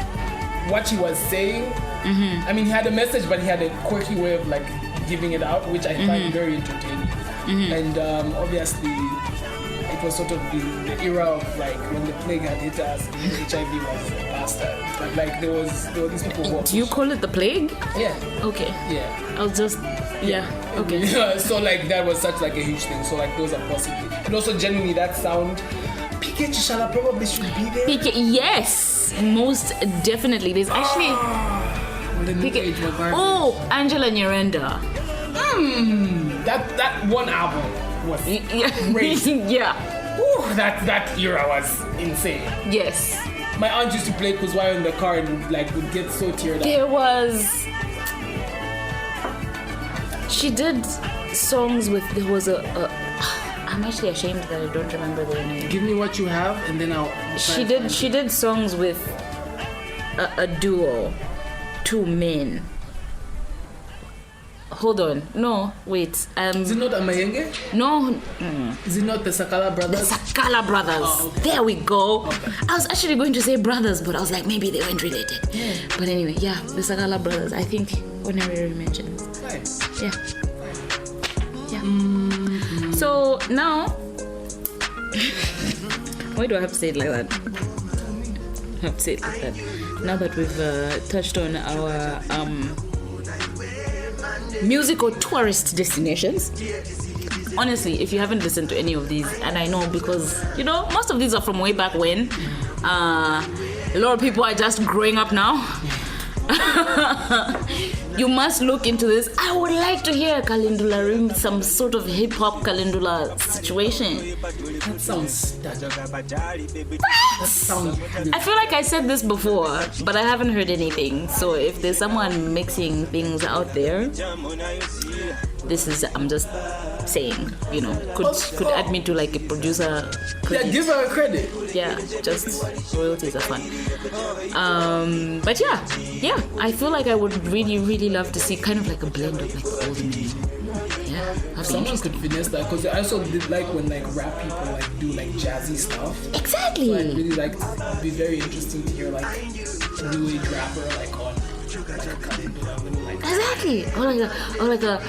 what he was saying. I mean, he had a message, but he had a quirky way of like giving it out, which I find very entertaining. And obviously, it was sort of the era of like when the plague had hit us, and HIV was a bastard. But like there were these people who... Do you call it the plague? Yeah. Okay. Yeah. I'll just... Yeah. Okay. So like that was such like a huge thing. So like those are possibly, and also genuinely that sound. PK Chishala probably should be there. Yes, most definitely. There's actually. Angela Nyirenda. That one album was crazy. Yeah. Ooh, that era was insane. Yes. My aunt used to play Kuzwayo in the car and would get so teared up. There was. She did songs with. There was a I'm actually ashamed that I don't remember their name. Give me what you have, and then I'll. She did songs with a duo, two men. Hold on. No, wait. Is it not Amayenge? No. Is it not the Sakala Brothers? The Sakala Brothers. Oh, okay. There we go. Okay. I was actually going to say brothers, but I was like, maybe they weren't related. Yeah. But anyway, yeah, the Sakala Brothers. I think whenever you mentioned. Nice. Yeah. Yeah. So now, why do I have to say it like that? I have to say it like that. Now that we've touched on our musical tourist destinations. Honestly, if you haven't listened to any of these, and I know because, most of these are from way back when. A lot of people are just growing up now. You must look into this. I would like to hear a Kalindula ring, some sort of hip hop Kalindula situation. That sounds. That sounds. I feel like I said this before, but I haven't heard anything. So if there's someone mixing things out there, this is, I'm just saying, you know, could add me to like a producer credit. Yeah, give her a credit. Yeah, just royalties are fun. But yeah, I feel like I would really, really love to see kind of like a blend of like the old and new. Yeah, someone could finesse that, because I also did like when like rap people like do like jazzy stuff. Exactly. So I'd really like, it'd be very interesting to hear like a new age rapper like on like a exactly, or like a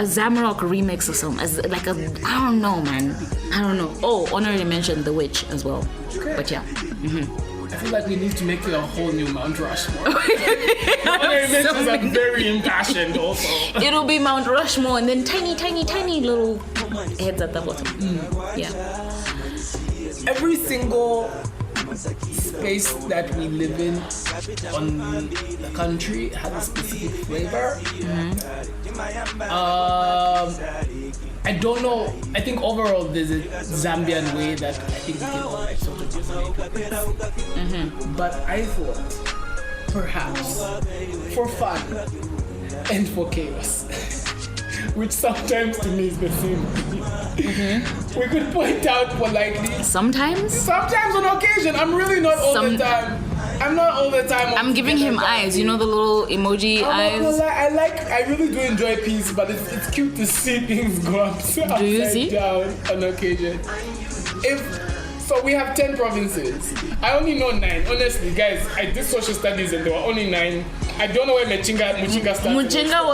Zamrock remix or something, as like a, I don't know, man. I don't know. Oh, honorary mention The Witch as well. Okay. But yeah. I feel like we need to make a whole new Mount Rushmore. Honorary mentions are very impassioned also. It'll be Mount Rushmore and then tiny little heads at the bottom. Yeah. Every single space that we live in on the country has a specific flavor. I don't know. I think overall there's a Zambian way that I think we can all like sort of resonate with this. But I thought perhaps for fun and for chaos, which sometimes to me is the same thing. We could point out politely. Sometimes on occasion. I'm really not all the time. I'm not all the time. I'm giving him eyes. You know the little emoji eyes. I really do enjoy peace, but it's cute to see things go upside down on occasion. So we have 10 provinces. I only know 9. Honestly, guys, I did social studies and there were only 9. I don't know where Muchinga started. Muchinga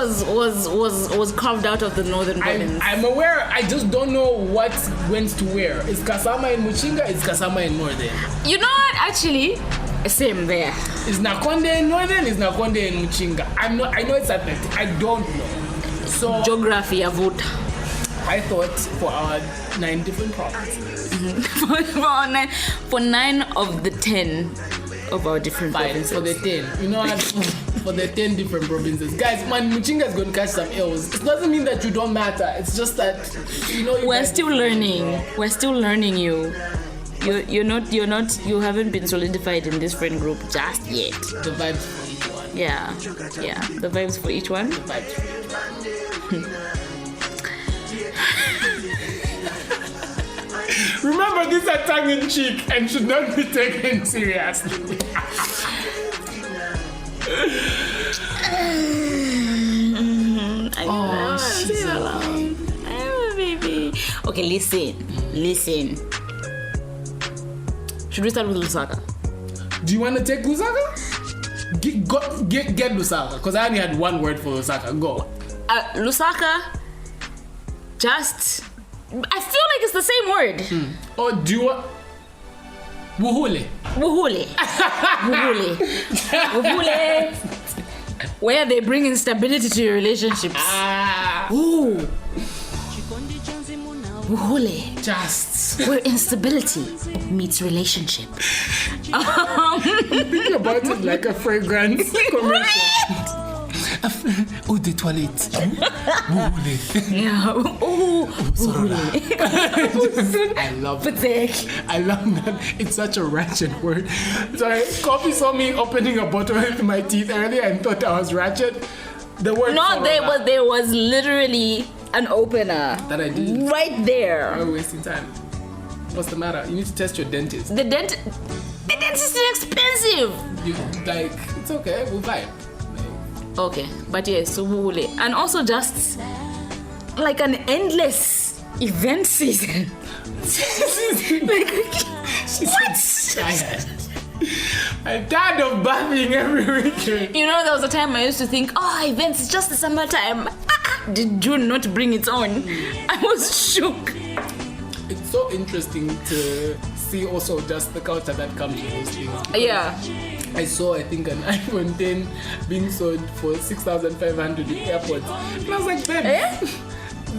was carved out of the northern province. I'm aware. I just don't know what went to where. Is Kasama in Muchinga? Is Kasama in northern? You know what? Actually, same there. Is Nakonde in northern? Is Nakonde in Muchinga? I know it's at that. I don't know. So geography avoid. I thought for our 9 different provinces. for 9 of the 10 of our different provinces. For the 10. You know what? For the 10 different provinces. Guys, man, Muchinga is going to catch some L's. It doesn't mean that you don't matter. It's just that, you know... We're still learning. We're still learning you. You haven't been solidified in this friend group just yet. The vibes for each one. Yeah. The vibes for each one. The vibes for each one. Remember, these are tongue-in-cheek and should not be taken seriously. Baby. Okay, listen. Should we start with Lusaka? Do you want to take Lusaka? Get Lusaka, because I only had one word for Lusaka. Go. Lusaka, just... I feel like it's the same word. Or do you want... Wuhule. Where they bring instability to your relationships. Ooh. Wuhule. Just. Where instability meets relationship. Think about it like a fragrance commercial. Eau de toilette. Yeah. I love it. I love that. It's such a ratchet word. Sorry, Kofi saw me opening a bottle with my teeth earlier and thought I was ratchet. The word. No, there was literally an opener. That I did. Right there. You're wasting time. What's the matter? You need to test your dentist. The dentist is expensive. It's okay. We'll vibe. Okay, but yes, so Wule. And also just like an endless event season. What? Tired. I'm tired of bathing every weekend. You know, there was a time I used to think, events is just the summertime. Did June not bring its own? I was shook. It's so interesting to see also just the culture that comes with those things. Yeah. I saw, I think, an iPhone 10 being sold for 6,500 in airports. And I was like,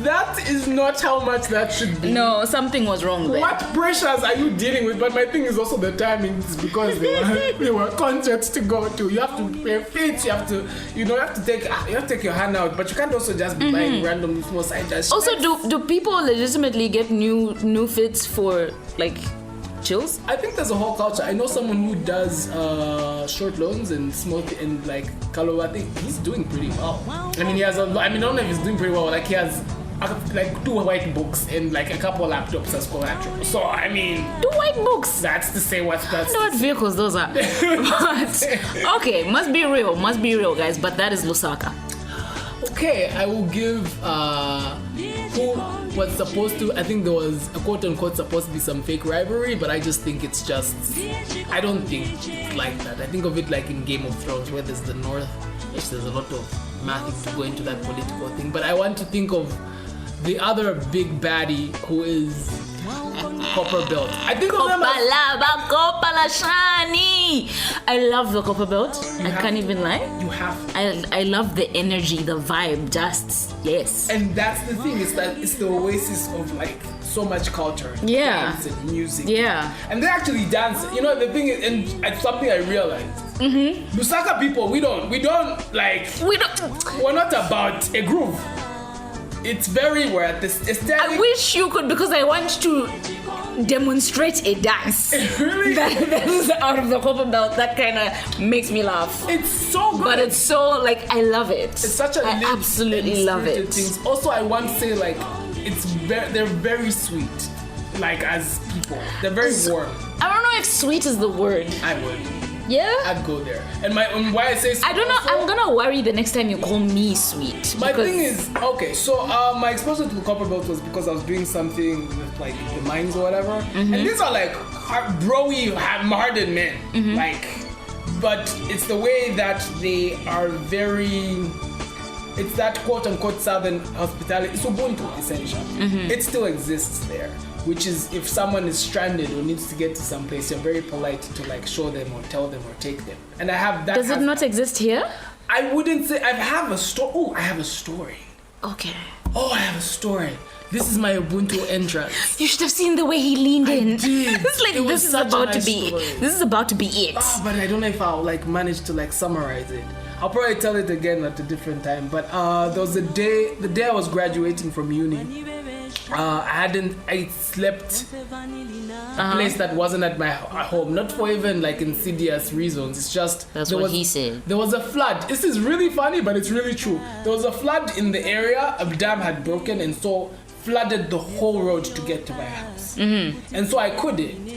That is not how much that should be. No, something was wrong there. What pressures are you dealing with? But my thing is also the timings because they were concerts to go to. You have to pay fees. You have to take your hand out. But you can't also just be buying random small side just. Also, do people legitimately get new fits for like chills? I think there's a whole culture. I know someone who does short loans and small and like Kalo. I think he's doing pretty well. I mean, I don't know if he's doing pretty well. Like he has like 2 white books and like a couple laptops as collateral. So I mean, 2 white books. That's to say what that's. I don't know what vehicles those are. But okay, must be real, guys. But that is Lusaka. Okay, I will give who was supposed to. I think there was a quote unquote supposed to be some fake rivalry, but I just think it's just. I don't think it's like that. I think of it like in Game of Thrones, where there's the North, which there's a lot of math to go into that political thing. But I want to think of the other big baddie who is Copper Belt. I think of them as I love the Copper Belt. I can't even lie. You have to. I love the energy, the vibe, just yes. And that's the thing, is that it's the oasis of like so much culture. Yeah. Dance and music. Yeah. And they actually dance. You know, the thing is, and it's something I realized. Lusaka people, we're not about a groove. It's very we're at this aesthetic. I wish you could, because I want to demonstrate a dance. Really? that is out of the Copper Belt. That kind of makes me laugh. It's so good. But it's so like I love it. It's such a I lit absolutely and love spirited it. things. Also, I want to say like they're very sweet. Like as people, they're very warm. I don't know if sweet is the word. I would. Yeah? I'd go there. And why I say sweet, I don't know. also, I'm gonna worry the next time you call me sweet. my thing is, okay, so my exposure to the Copper Belt was because I was doing something with like the mines or whatever. And these are like broy, hardened men. Like, but it's the way that they are very. It's that quote unquote southern hospitality. It's Ubuntu essentially. It still exists there. Which is if someone is stranded or needs to get to some place, you're very polite to like show them or tell them or take them. And I have that. Does it not exist here? I wouldn't say I have a story. Oh, I have a story. Okay. Oh, I have a story. This is my Ubuntu entrance. You should have seen the way he leaned in. did. It's like It was this is such a about nice to be. story. This is about to be it. But I don't know if I'll like manage to like summarize it. I'll probably tell it again at a different time. But there was the day I was graduating from uni. I slept a place that wasn't at my home, not for even like insidious reasons. It's just That's what he said. There was a flood. This is really funny, but it's really true. There was a flood in the area. A dam had broken and so flooded the whole road to get to my house. And so I couldn't.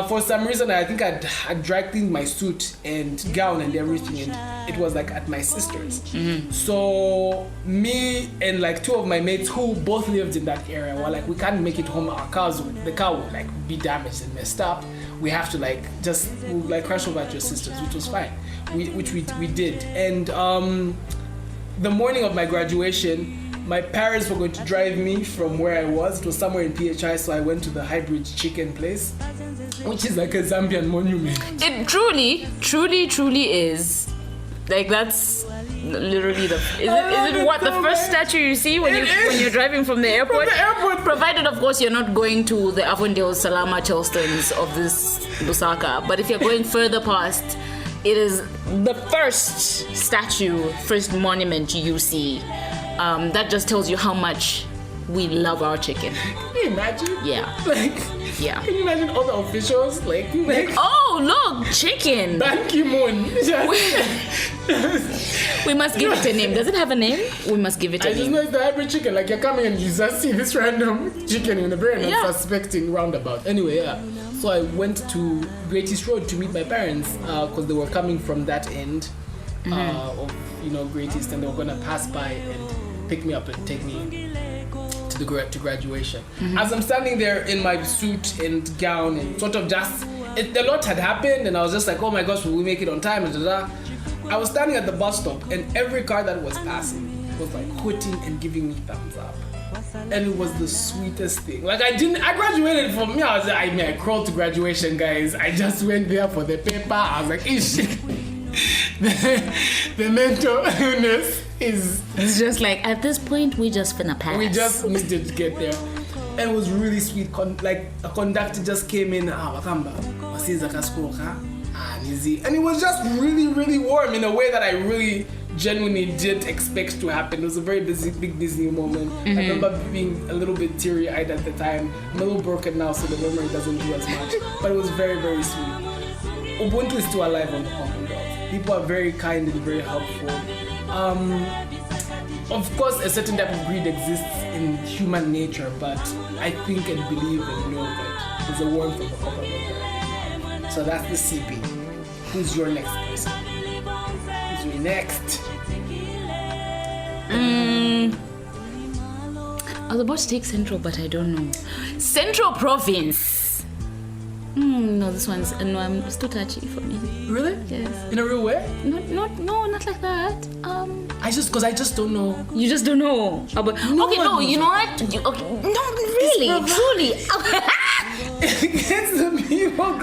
For some reason, I think I'd dry cleaned my suit and gown and everything, and it was like at my sister's. So me and like 2 of my mates who both lived in that area were like, we can't make it home. The car would like be damaged and messed up. We have to like we'll, like crash over at your sister's, which was fine. Which we did. And the morning of my graduation, my parents were going to drive me from where I was. It was somewhere in PHI, so I went to the Hybrid Chicken place, which is like a Zambian monument. It truly is. Like that's literally the. Is it what the first statue you see when you're driving from the airport? From the airport. Provided, of course, you're not going to the Avondale Salama Chelstons of this Lusaka. But if you're going further past, it is the first monument you see. That just tells you how much we love our chicken. Can you imagine? Yeah. Yeah. Can you imagine all the officials like oh look, chicken. Ban Ki-moon? We must give it a name. Does it have a name? We must give it a I just name. know it's the hybrid chicken. Like you're coming and you just see this random chicken in a very unsuspecting roundabout. Anyway, yeah. So I went to Great East Road to meet my parents because they were coming from that end of Great East, and they were gonna pass by and pick me up and take me to graduation. As I'm standing there in my suit and gown and sort of just a lot had happened, and I was just like, oh my gosh, will we make it on time? And I was standing at the bus stop, and every car that was passing was like hooting and giving me thumbs up. And it was the sweetest thing. Like I graduated from me. I crawled to graduation, guys. I just went there for the paper. I was like, ish. the mental illness It's just like, at this point, we just finna pass. We just needed to get there. And it was really sweet. Like, a conductor just came in, and it was just really, really warm in a way that I really genuinely didn't expect to happen. It was a very big Disney moment. I remember being a little bit teary-eyed at the time. I'm a little broken now, so the memory doesn't do as much. But it was very, very sweet. Ubuntu is still alive on the Commonwealth. People are very kind and very helpful. Of course, a certain type of greed exists in human nature, but I think and believe and know that there's a warmth of the Commonwealth. So that's the CP. Who's your next person? Who's your next? I was about to take Central, but I don't know. Central Province. No, this one's it's too touchy for me. Really? Yes. In a real way? No, not like that. I just don't know. You just don't know. You know what? No, really, truly. Against the people.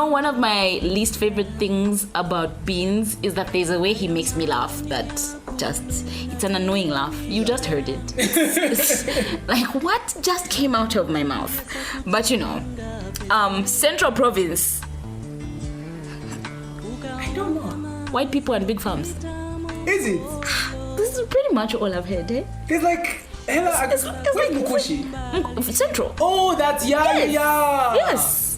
One of my least favorite things about Beenz is that there's a way he makes me laugh that it's an annoying laugh. You just heard it. It's like, what just came out of my mouth? But Central Province. I don't know. White people and big farms. Is it? This is pretty much all I've heard, eh? It's like It's where's Mukoshi? Central. Oh, that's Yes. Yes.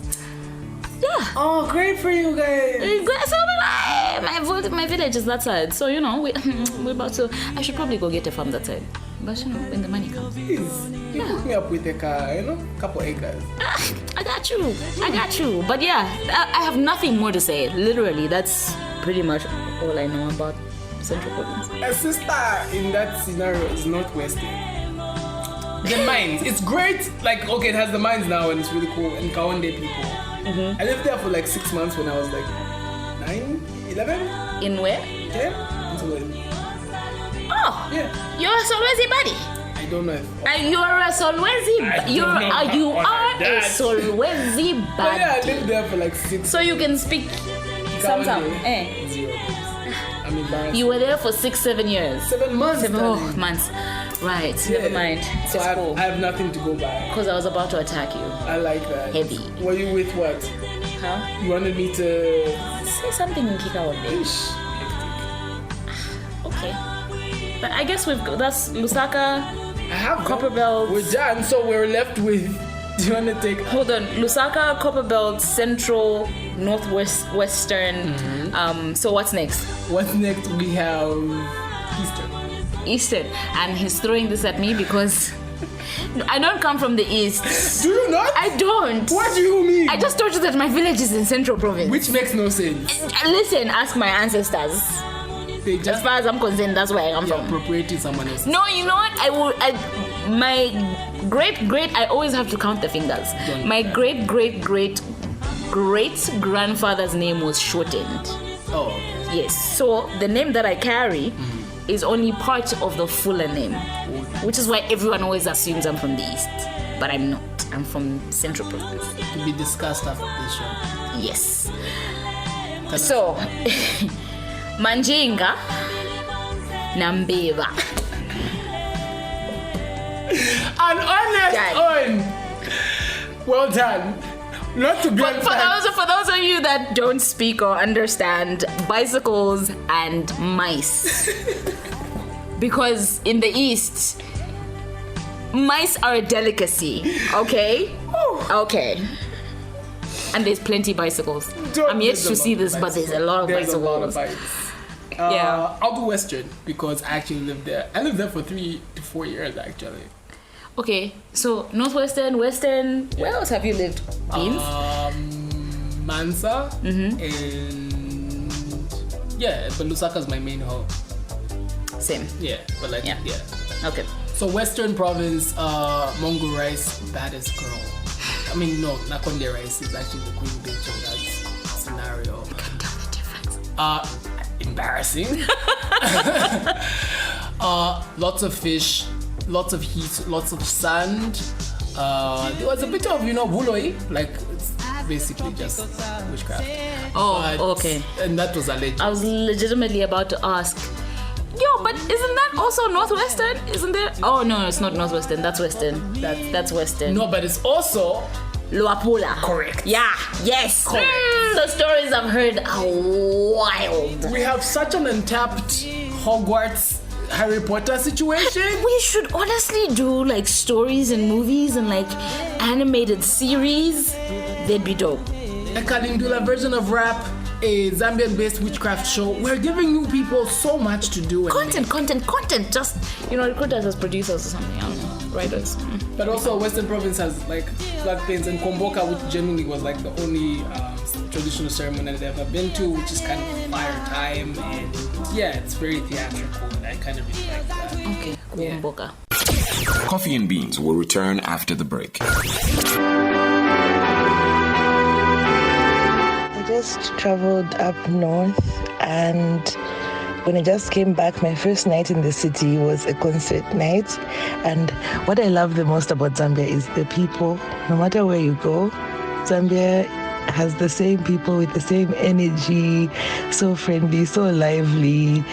Yeah. Oh, great for you guys. So my village is that side. So we're about to. I should probably go get a farm that side. But when the money comes. Please, you hook me up with a car, couple acres. I got you. But yeah, I have nothing more to say. Literally, that's pretty much all I know about Central Province. A sister in that scenario is Northwestern. The mines, it's great. Like, okay, it has the mines now and it's really cool. And Kaonde people. I lived there for like 6 months when I was like 9, 11. In where? 10? Until 11. Oh, yeah. You're a Solwezi buddy. I don't know if. You're a Solwezi. You are a Solwezi buddy. But yeah, I lived there for like 6. So you can speak some. Zero. I'm embarrassed. You were there for 6-7 years. 7 months. Months. Right. Yeah. Never mind. So I have nothing to go by. Because I was about to attack you. I like that. Heavy. Were you with what? Huh? You wanted me to say something in Kikaonde. Okay. But I guess that's Lusaka. I have Copperbelt. We're done, so we're left with. Do you want to take? Hold on, Lusaka, Copperbelt, Central, Northwest, Western. So what's next? What's next? We have Eastern, and he's throwing this at me because I don't come from the East. Do you not? I don't. What do you mean? I just told you that my village is in Central Province, which makes no sense. Listen, ask my ancestors. As far as I'm concerned, that's where I come from. Appropriating someone else. No, you know what? My great, I always have to count the fingers. My great grandfather's name was shortened. Oh. Yes. So the name that I carry is only part of the fuller name, which is why everyone always assumes I'm from the East. But I'm not. I'm from Central Province. To be discussed after this show. Yes. So, Manjinga Nambeva. An honest on. Well done. Not to be for those of you that don't speak or understand bicycles and mice, because in the East, mice are a delicacy. Okay. Okay. And there's plenty bicycles. I'm yet to see this, but there's a lot of bicycles. Yeah. I'll do Western because I actually lived there. I lived there for 3 to 4 years actually. Okay, so Northwestern, Western. Yeah. Where else have you lived? Beenz? Mansa. And yeah, but Lusaka's my main home. Same. Yeah, but like yeah. Okay. So Western Province, Mongo Rice, baddest girl. I mean, no, Nakonde Rice is actually the queen bitch of that scenario. I can't tell the difference. Embarrassing. Lots of fish, lots of heat, lots of sand. There was a bit of, buloi, like it's basically just witchcraft. Oh, okay. And that was alleged. I was legitimately about to ask, Yo, but isn't that also Northwestern? Isn't there? Oh no, it's not Northwestern. That's Western. That's Western. No, but it's also Luapula. correct. Yeah. Yes. Correct. The stories I've heard are wild. We have such an untapped Hogwarts Harry Potter situation. We should honestly do like stories and movies and like animated series. They'd be dope. A Kalindula version of rap, a Zambian-based witchcraft show. We're giving you people so much to do. And Content. Just, recruit us as producers or something. I don't know. Writers. But also Western Province has like Black Beenz and Komboka, which genuinely was like the only traditional ceremony I've ever been to, which is kind of fire time. And yeah, it's very theatrical. And I kind of really like that. Okay, cool. Yeah. Mboka. Coffee and Beans will return after the break. I just traveled up north, and when I just came back, my first night in the city was a concert night. And what I love the most about Zambia is the people. No matter where you go, Zambia has the same people with the same energy, so friendly, so lively.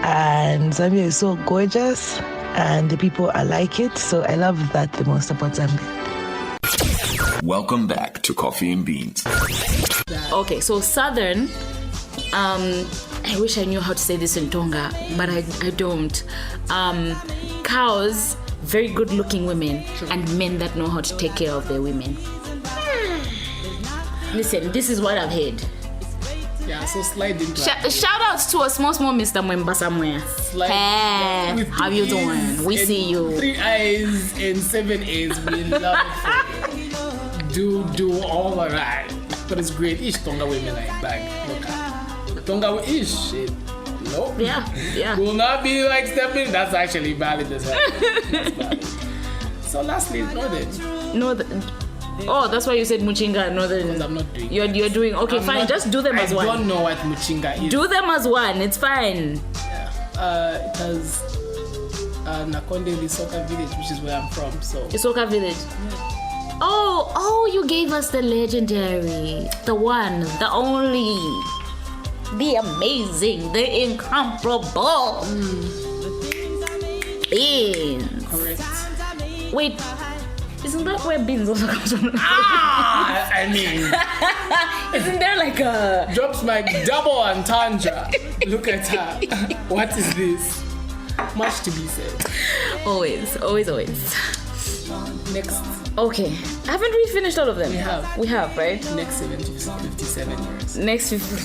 And Zambia is so gorgeous, and the people are like it. So I love that the most about Zambia. Welcome back to Coffee and Beans. Okay, so Southern, I wish I knew how to say this in Tonga, but I don't. Cows, very good looking women, and men that know how to take care of their women. Listen, this is what I've heard. Yeah, so slide into Shout outs to a small Mr. Mwemba somewhere. Hey, with how you doing? We and see you. 3 eyes and 7 A's. We love it. Do all of that. But it's great. Ish Tonga women like bag. Look at Tonga ish shit. Nope. Yeah. Will not be like stepping. That's actually valid as hell. That's valid. So lastly, Northern. Oh, that's why you said Muchinga and Northern. Because I'm not doing You're doing okay. Fine, just do them as one. I don't know what Muchinga is. Do them as one. It's fine. Yeah. It has Nakonde, the soccer village, which is where I'm from. So Isoka Village. Oh, you gave us the legendary, the one, the only, the amazing, the incomparable Beenz. correct. Wait, isn't that where Beenz also comes from? I mean, Isn't there like a... drops my double entendre. Look at her. What is this? Much to be said. Always. Next. Okay, haven't we finished all of them? We have, right? Next 57 years. Next 50.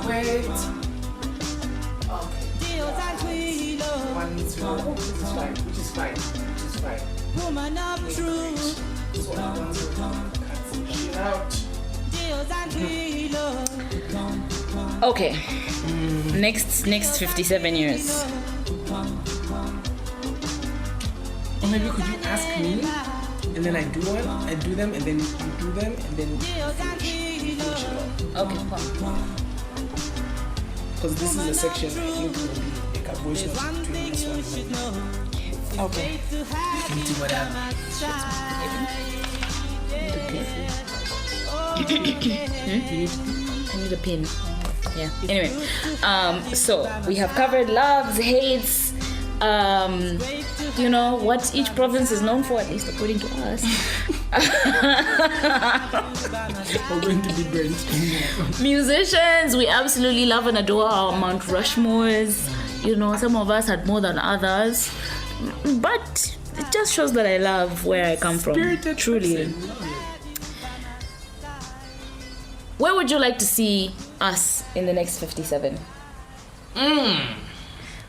Wait. Which is fine. Woman of truth. So I want to cut some shit out. Okay. Next 57 years. Or maybe could you ask me, and then I do them, and then you do them, and then finish it off. Okay, fine. Because this is a section I think will be like a voice note between this one and Okay. into whatever. I need a pin. Yeah. Anyway, so we have covered loves, hates, what each province is known for, at least according to us. We're going to be burnt. Musicians, we absolutely love and adore our Mount Rushmores. Some of us had more than others, but it just shows that I love where I come from. Spirited Truly. person. Where would you like to see us in the next 57?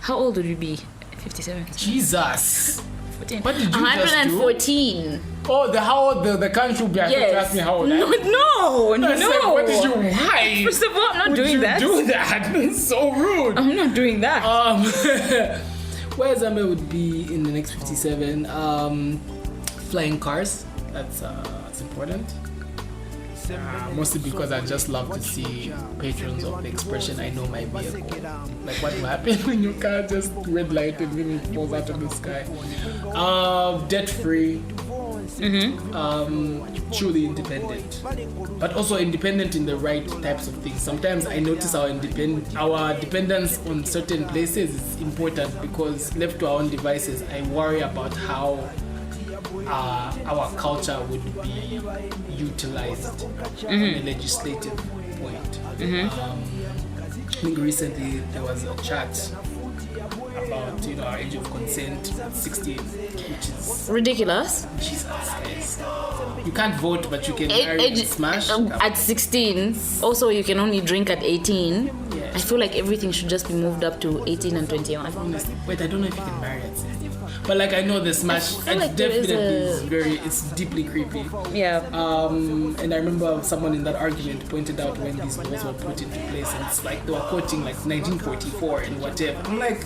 How old would we be? 57. Jesus. 14. What did you 114. Oh, how old the country will be? I think you asked me how old I am. No. I said, what did you? Why? First of all, I'm not would doing you that. do that? It's so rude. I'm not doing that. Where Zambia would be in the next 57? Flying cars. That's important. Mostly because I just love to see patrons of the expression I know my vehicle. Like what will happen when your car just red light and then it falls out of the sky. Debt free. truly independent, but also independent in the right types of things. Sometimes I notice our dependence on certain places is important, because left to our own devices, I worry about how our culture would be utilized in a legislative point. I think recently there was a chat about our age of consent, 16, which is Ridiculous. Jesus, guys. You can't vote, but you can marry and smash. At 16. Also, you can only drink at 18. Yeah. I feel like everything should just be moved up to 18 and 21. Honestly, wait, I don't know if you can marry at 16. But like, I know the smash, I feel it like there is definitely it's deeply creepy. Yeah. And I remember someone in that argument pointed out when these laws were put into place, and it's like they were quoting like 1944 and whatever. I'm like,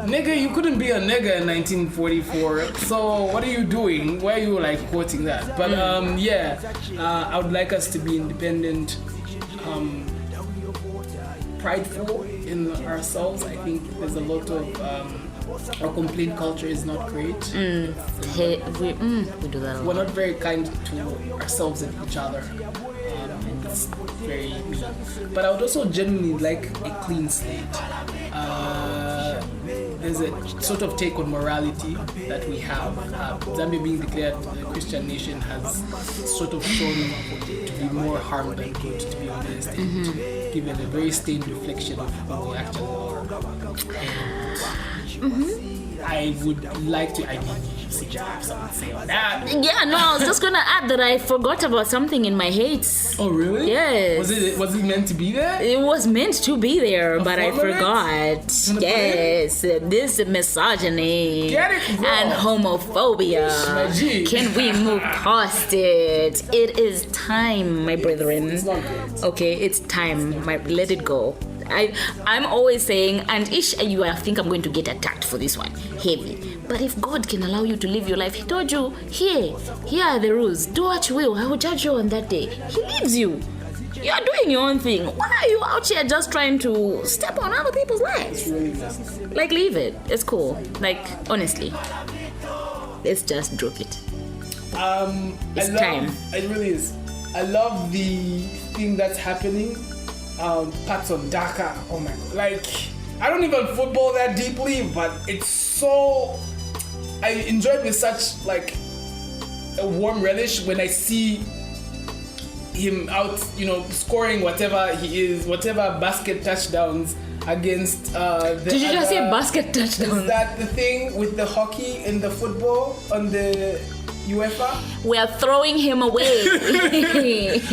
nigga, you couldn't be a nigga in 1944, so what are you doing? Why are you like quoting that? But I would like us to be independent, prideful in ourselves. I think there's a lot of our complaint culture is not great. We do that a We're lot. not very kind to ourselves and each other. And it's very mean. But I would also genuinely like a clean slate. There's a sort of take on morality that we have. Zambia being declared a Christian nation has sort of shown to be more harm than good, to be honest, and given a very stained reflection of who we actually are. I would like to, see if I have something to say on that. Yeah, no, I was just gonna add that I forgot about something in my hates. Oh, really? Yes. Was it meant to be there? It was meant to be there, but I format? forgot. Yes, this misogyny Get it, girl. and homophobia. My G. Can we move past it? It is time, my brethren. It's not good. Okay, it's time. Let it go. I'm always saying, and I think I'm going to get attacked for this one. Heavy. But if God can allow you to live your life, He told you, here are the rules. Do what you will. I will judge you on that day. He leaves you. You're doing your own thing. Why are you out here just trying to step on other people's lives? Like, leave it. It's cool. Like, honestly. Let's just drop it. It's time. It really is. I love the thing that's happening. Parts on Dhaka. Oh my god. Like, I don't even football that deeply, but it's so, I enjoy it with such like a warm relish when I see him out, scoring whatever he is, whatever basket touchdowns against the Did you just say other- basket touchdown? Is that the thing with the hockey and the football on the UEFA? We are throwing him away.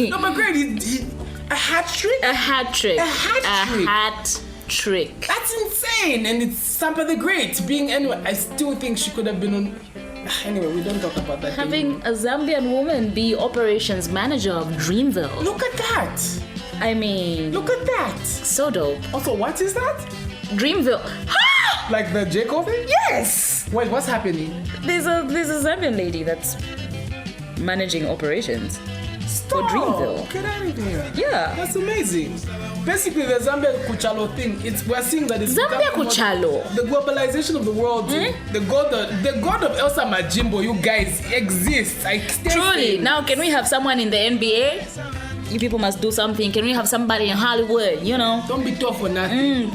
No, but great. He a hat trick? A hat trick. A hat trick. trick. That's insane. And it's Sampa the Great being anyway. I still think she could have been on. Anyway, we don't talk about that. Having a Zambian woman be operations manager of Dreamville. Look at that. I mean, Look at that. so dope. Also, what is that? Dreamville. Ha! Like the J. Kofi? Yes! Wait, what's happening? There's a Zambian lady that's managing operations for Dreamville. Get out of here. Yeah. That's amazing. Basically, the Zambia Kuchalo thing, we're seeing that it's Zambia becoming Kuchalo. the globalization of the world. The god of Elsa Majimbo, you guys exist. Truly. Now, can we have someone in the NBA? You people must do something. Can we have somebody in Hollywood? Don't be tough for nothing.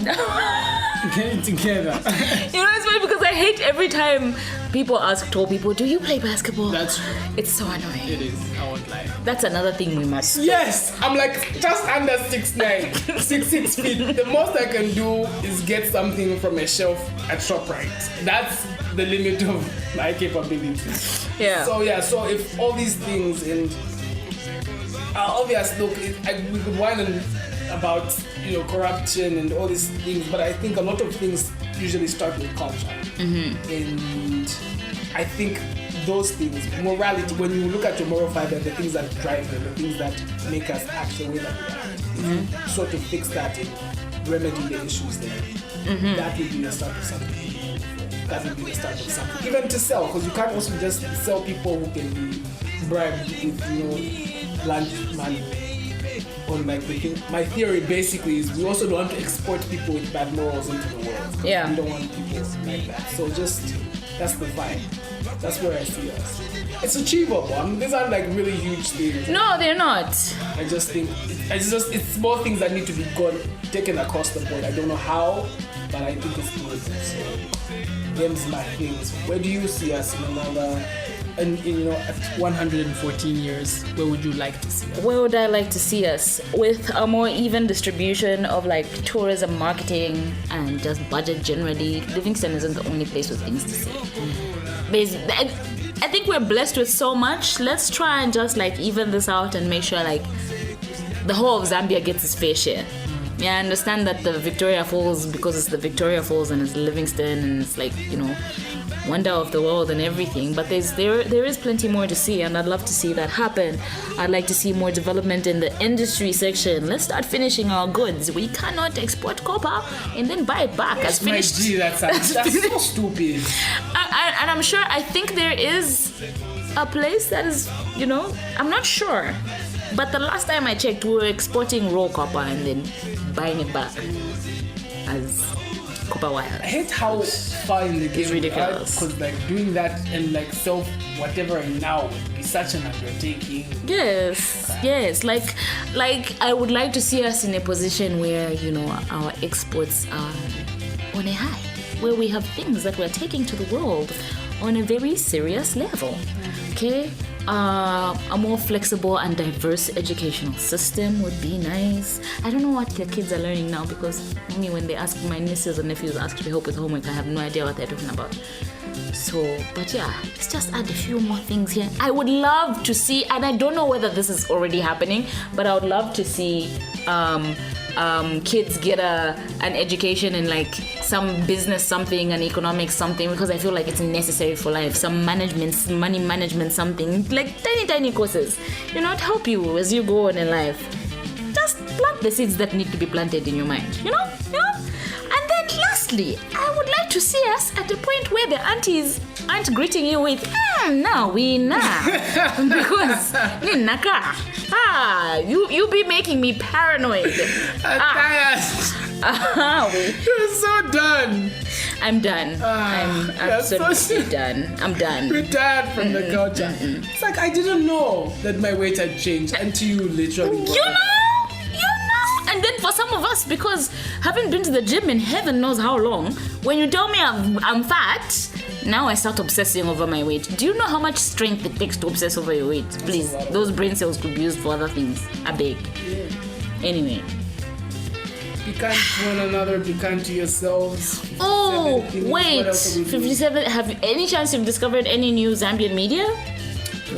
Get it together. It's funny because I hate every time people ask tall people, do you play basketball? That's true. It's so annoying. It is. I won't lie. That's another thing we must. Yes, I'm like just under 6'9", 6 feet. The most I can do is get something from a shelf at ShopRite. That's the limit of my capabilities. Yeah. So if all these things and obvious, look, we could whine about corruption and all these things, but I think a lot of things usually start with culture, and I think those things, morality, when you look at your moral fiber, the things that drive them, the things that make us act the way that we are, if you sort of fix that and remedy the issues there, that will be the start of something. That will be the start of something. Even to sell, because you can't also just sell people who can be bribed with land money. On like the thing. My theory basically is we also don't want to export people with bad morals into the world. Yeah. We don't want people like that. So just that's the vibe. That's where I see us. it's achievable. I mean, these aren't like really huge things. No, they're not. I just think it's small things that need to be taken across the board. I don't know how, but I think it's good. So, them's my things. Where do you see us in another? And at 114 years, where would you like to see us? Where would I like to see us? With a more even distribution of like tourism, marketing, and just budget generally. Livingston isn't the only place with things to see. I think we're blessed with so much. Let's try and just like even this out and make sure like the whole of Zambia gets its fair share. Yeah, I understand that the Victoria Falls, because it's the Victoria Falls and it's Livingston and it's like, wonder of the world and everything, but there is plenty more to see, and I'd love to see that happen. I'd like to see more development in the industry section. Let's start finishing our goods. We cannot export copper and then buy it back as finished. That's so stupid. And I'm sure, I think there is a place that is, I'm not sure, but the last time I checked, we were exporting raw copper and then buying it back as copper wire. I hate how far in the game it's ridiculous. Because like doing that and like self whatever now would be such an undertaking. Yes. Like I would like to see us in a position where our exports are on a high, where we have things that we're taking to the world on a very serious level. Okay. A more flexible and diverse educational system would be nice. I don't know what the kids are learning now, because when they ask, my nieces and nephews ask to help with homework, I have no idea what they're talking about. So, but yeah, let's just add a few more things here. I would love to see, and I don't know whether this is already happening, but I would love to see kids get an education in like some business something, an economics something, because I feel like it's necessary for life. Some management, money management something, like tiny courses, to help you as you go on in life. Just plant the seeds that need to be planted in your mind, And then lastly, I would like to see us at the point where the aunties aren't greeting you with "now we nah," because you be making me paranoid. You're so done. I'm done. I'm absolutely done. I'm done. Retired from the culture. It's like I didn't know that my weight had changed until you literally. And then for some of us, because haven't been to the gym in heaven knows how long, when you tell me I'm fat, now I start obsessing over my weight. Do you know how much strength it takes to obsess over your weight? Please, those brain cells could be used for other things. I beg. Yeah. Anyway. Be kind to one another, be kind to yourselves. Oh, wait. 57, have any chance you've discovered any new Zambian media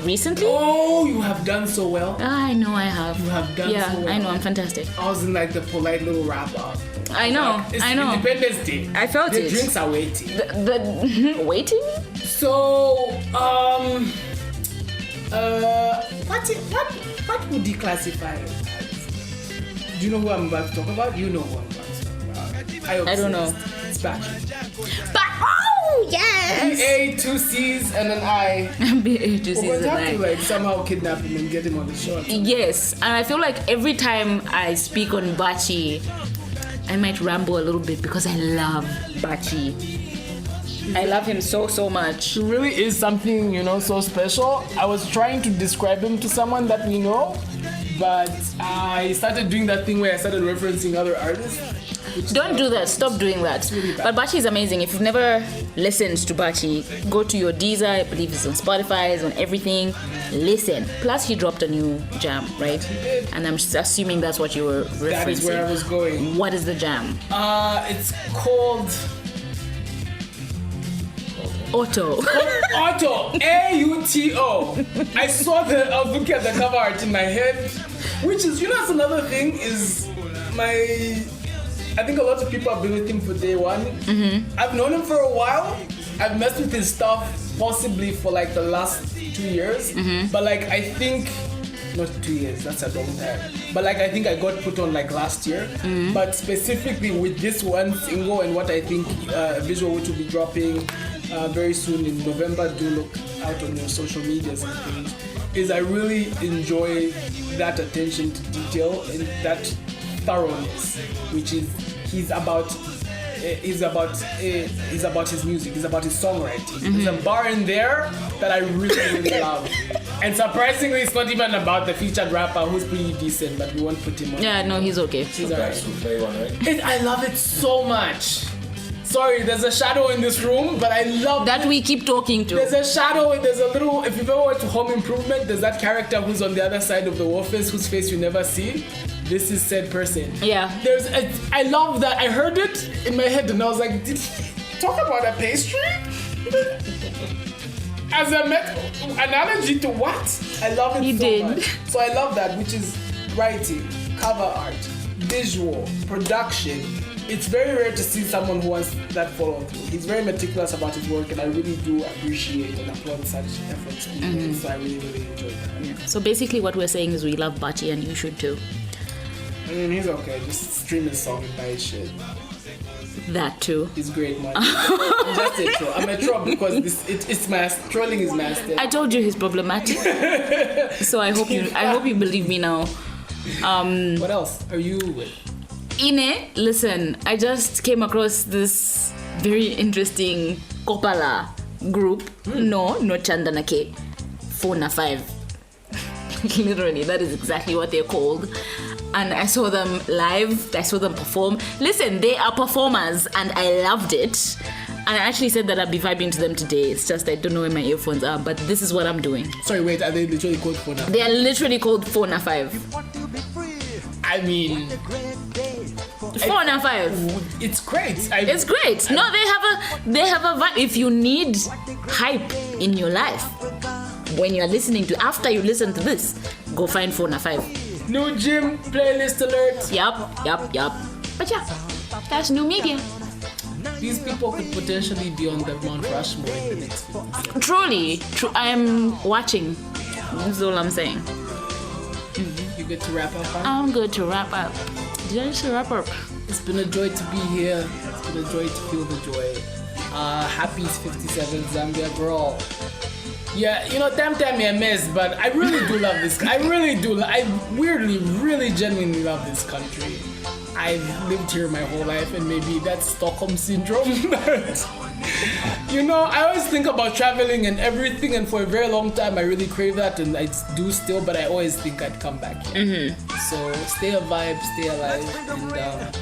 recently? Oh, you have done so well. I know I have. You have done so well. Yeah, I know, I'm fantastic. I was in like the polite little wrap-up. I know, It's I know. Independence Day. I felt the it. The drinks are waiting. The waiting? So, what would you classify it as? Do you know who I'm about to talk about? You know who I'm about to talk about. I don't know. It's Bougie. Oh, yes! B-A, 2 C's, and an I. B-A, 2 C's, We're and going to like somehow kidnap him and get him on the show. Yes, and I feel like every time I speak on Bachi, I might ramble a little bit because I love Bachi. I love him so much. He really is something, so special. I was trying to describe him to someone that we know, but I started doing that thing where I started referencing other artists. Don't do that. Stop doing that. Really but Bachi is amazing. If you've never listened to Bachi, go to your Deezer. I believe it's on Spotify, it's on everything. Listen. Plus, he dropped a new jam, right? He did. And I'm assuming that's what you were referencing. That is where I was going. What is the jam? It's called Auto. Auto. A-U-T-O. I was looking at the cover art in my head, which is, that's another thing is I think a lot of people have been with him for day one. Mm-hmm. I've known him for a while. I've messed with his stuff possibly for like the last 2 years. Mm-hmm. But like I think, not 2 years, that's a long time. But like I think I got put on like last year. Mm-hmm. But specifically with this one single and what I think visual which will be dropping very soon in November, do look out on your social medias and things, is I really enjoy that attention to detail and that thoroughness, which is he's about is about his music. It's about his songwriting. There's a bar in there that I really, really love. And surprisingly, it's not even about the featured rapper who's pretty decent, but we won't put him on. Yeah, no, he's okay. He's alright. I love it so much. Sorry, there's a shadow in this room, but I love that we keep talking to. There's a shadow, there's a little, if you've ever went to Home Improvement, there's that character who's on the other side of the office whose face you never see. This is said person. Yeah. I love that. I heard it in my head and I was like, did he talk about a pastry? As an analogy to what? I love it much. So I love that, which is writing, cover art, visual, production. It's very rare to see someone who has that follow through. He's very meticulous about his work, and I really do appreciate and applaud such efforts. So I really, really enjoyed that. Yeah. So basically what we're saying is we love Bachi and you should too. I mean, he's okay. Just stream his song and buy his shit. That too. He's great, man. I'm just a troll. I'm a troll because it's my trolling is my style. I told you he's problematic. So I hope you believe me now. What else are you with? Ine, listen, I just came across this very interesting Kopala group. No Chandanake. 4na5. Literally, that is exactly what they're called. And I saw them live, I saw them perform. Listen, they are performers and I loved it. And I actually said that I'd be vibing to them today. It's just I don't know where my earphones are, but this is what I'm doing. Sorry, wait, are they literally called 4na5? They are literally called 4na5. I mean... 4na5. It's great. It's great. No, they have a vibe. If you need hype in your life, when you're listening to, after you listen to this, go find 4na5. New gym playlist alert. Yup. But yeah, that's new media. These people could potentially be on the Mount Rushmore in the next few years. Truly, I am watching. That's all I'm saying. You good to wrap up? I'm good to wrap up. Did I just wrap up? It's been a joy to be here. It's been a joy to feel the joy. Happy 57 Zambia girl. Yeah, you know, time I miss, but I really do love this. I really do. I weirdly, really genuinely love this country. I've lived here my whole life, and maybe that's Stockholm syndrome. But, you know, I always think about traveling and everything, and for a very long time I really crave that, and I do still, but I always think I'd come back here. So stay a vibe, stay alive, and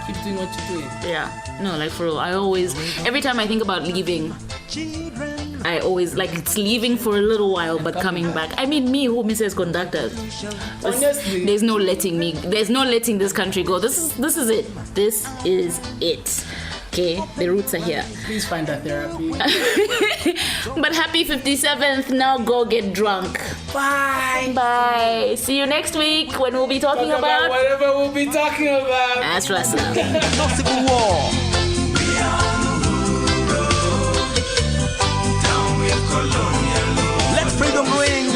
keep doing what you're doing. Yeah, no, like for real, every time I think about leaving, I always, like, it's leaving for a little while but coming back. I mean, me who misses conductors. Honestly, there's no letting this country go. This is it. This is it. Okay, the roots are here. Please find a therapy. But happy 57th. Now go get drunk. Bye. See you next week when we'll be talking about whatever we'll be talking about. That's Russell. Civil war. Let freedom ring.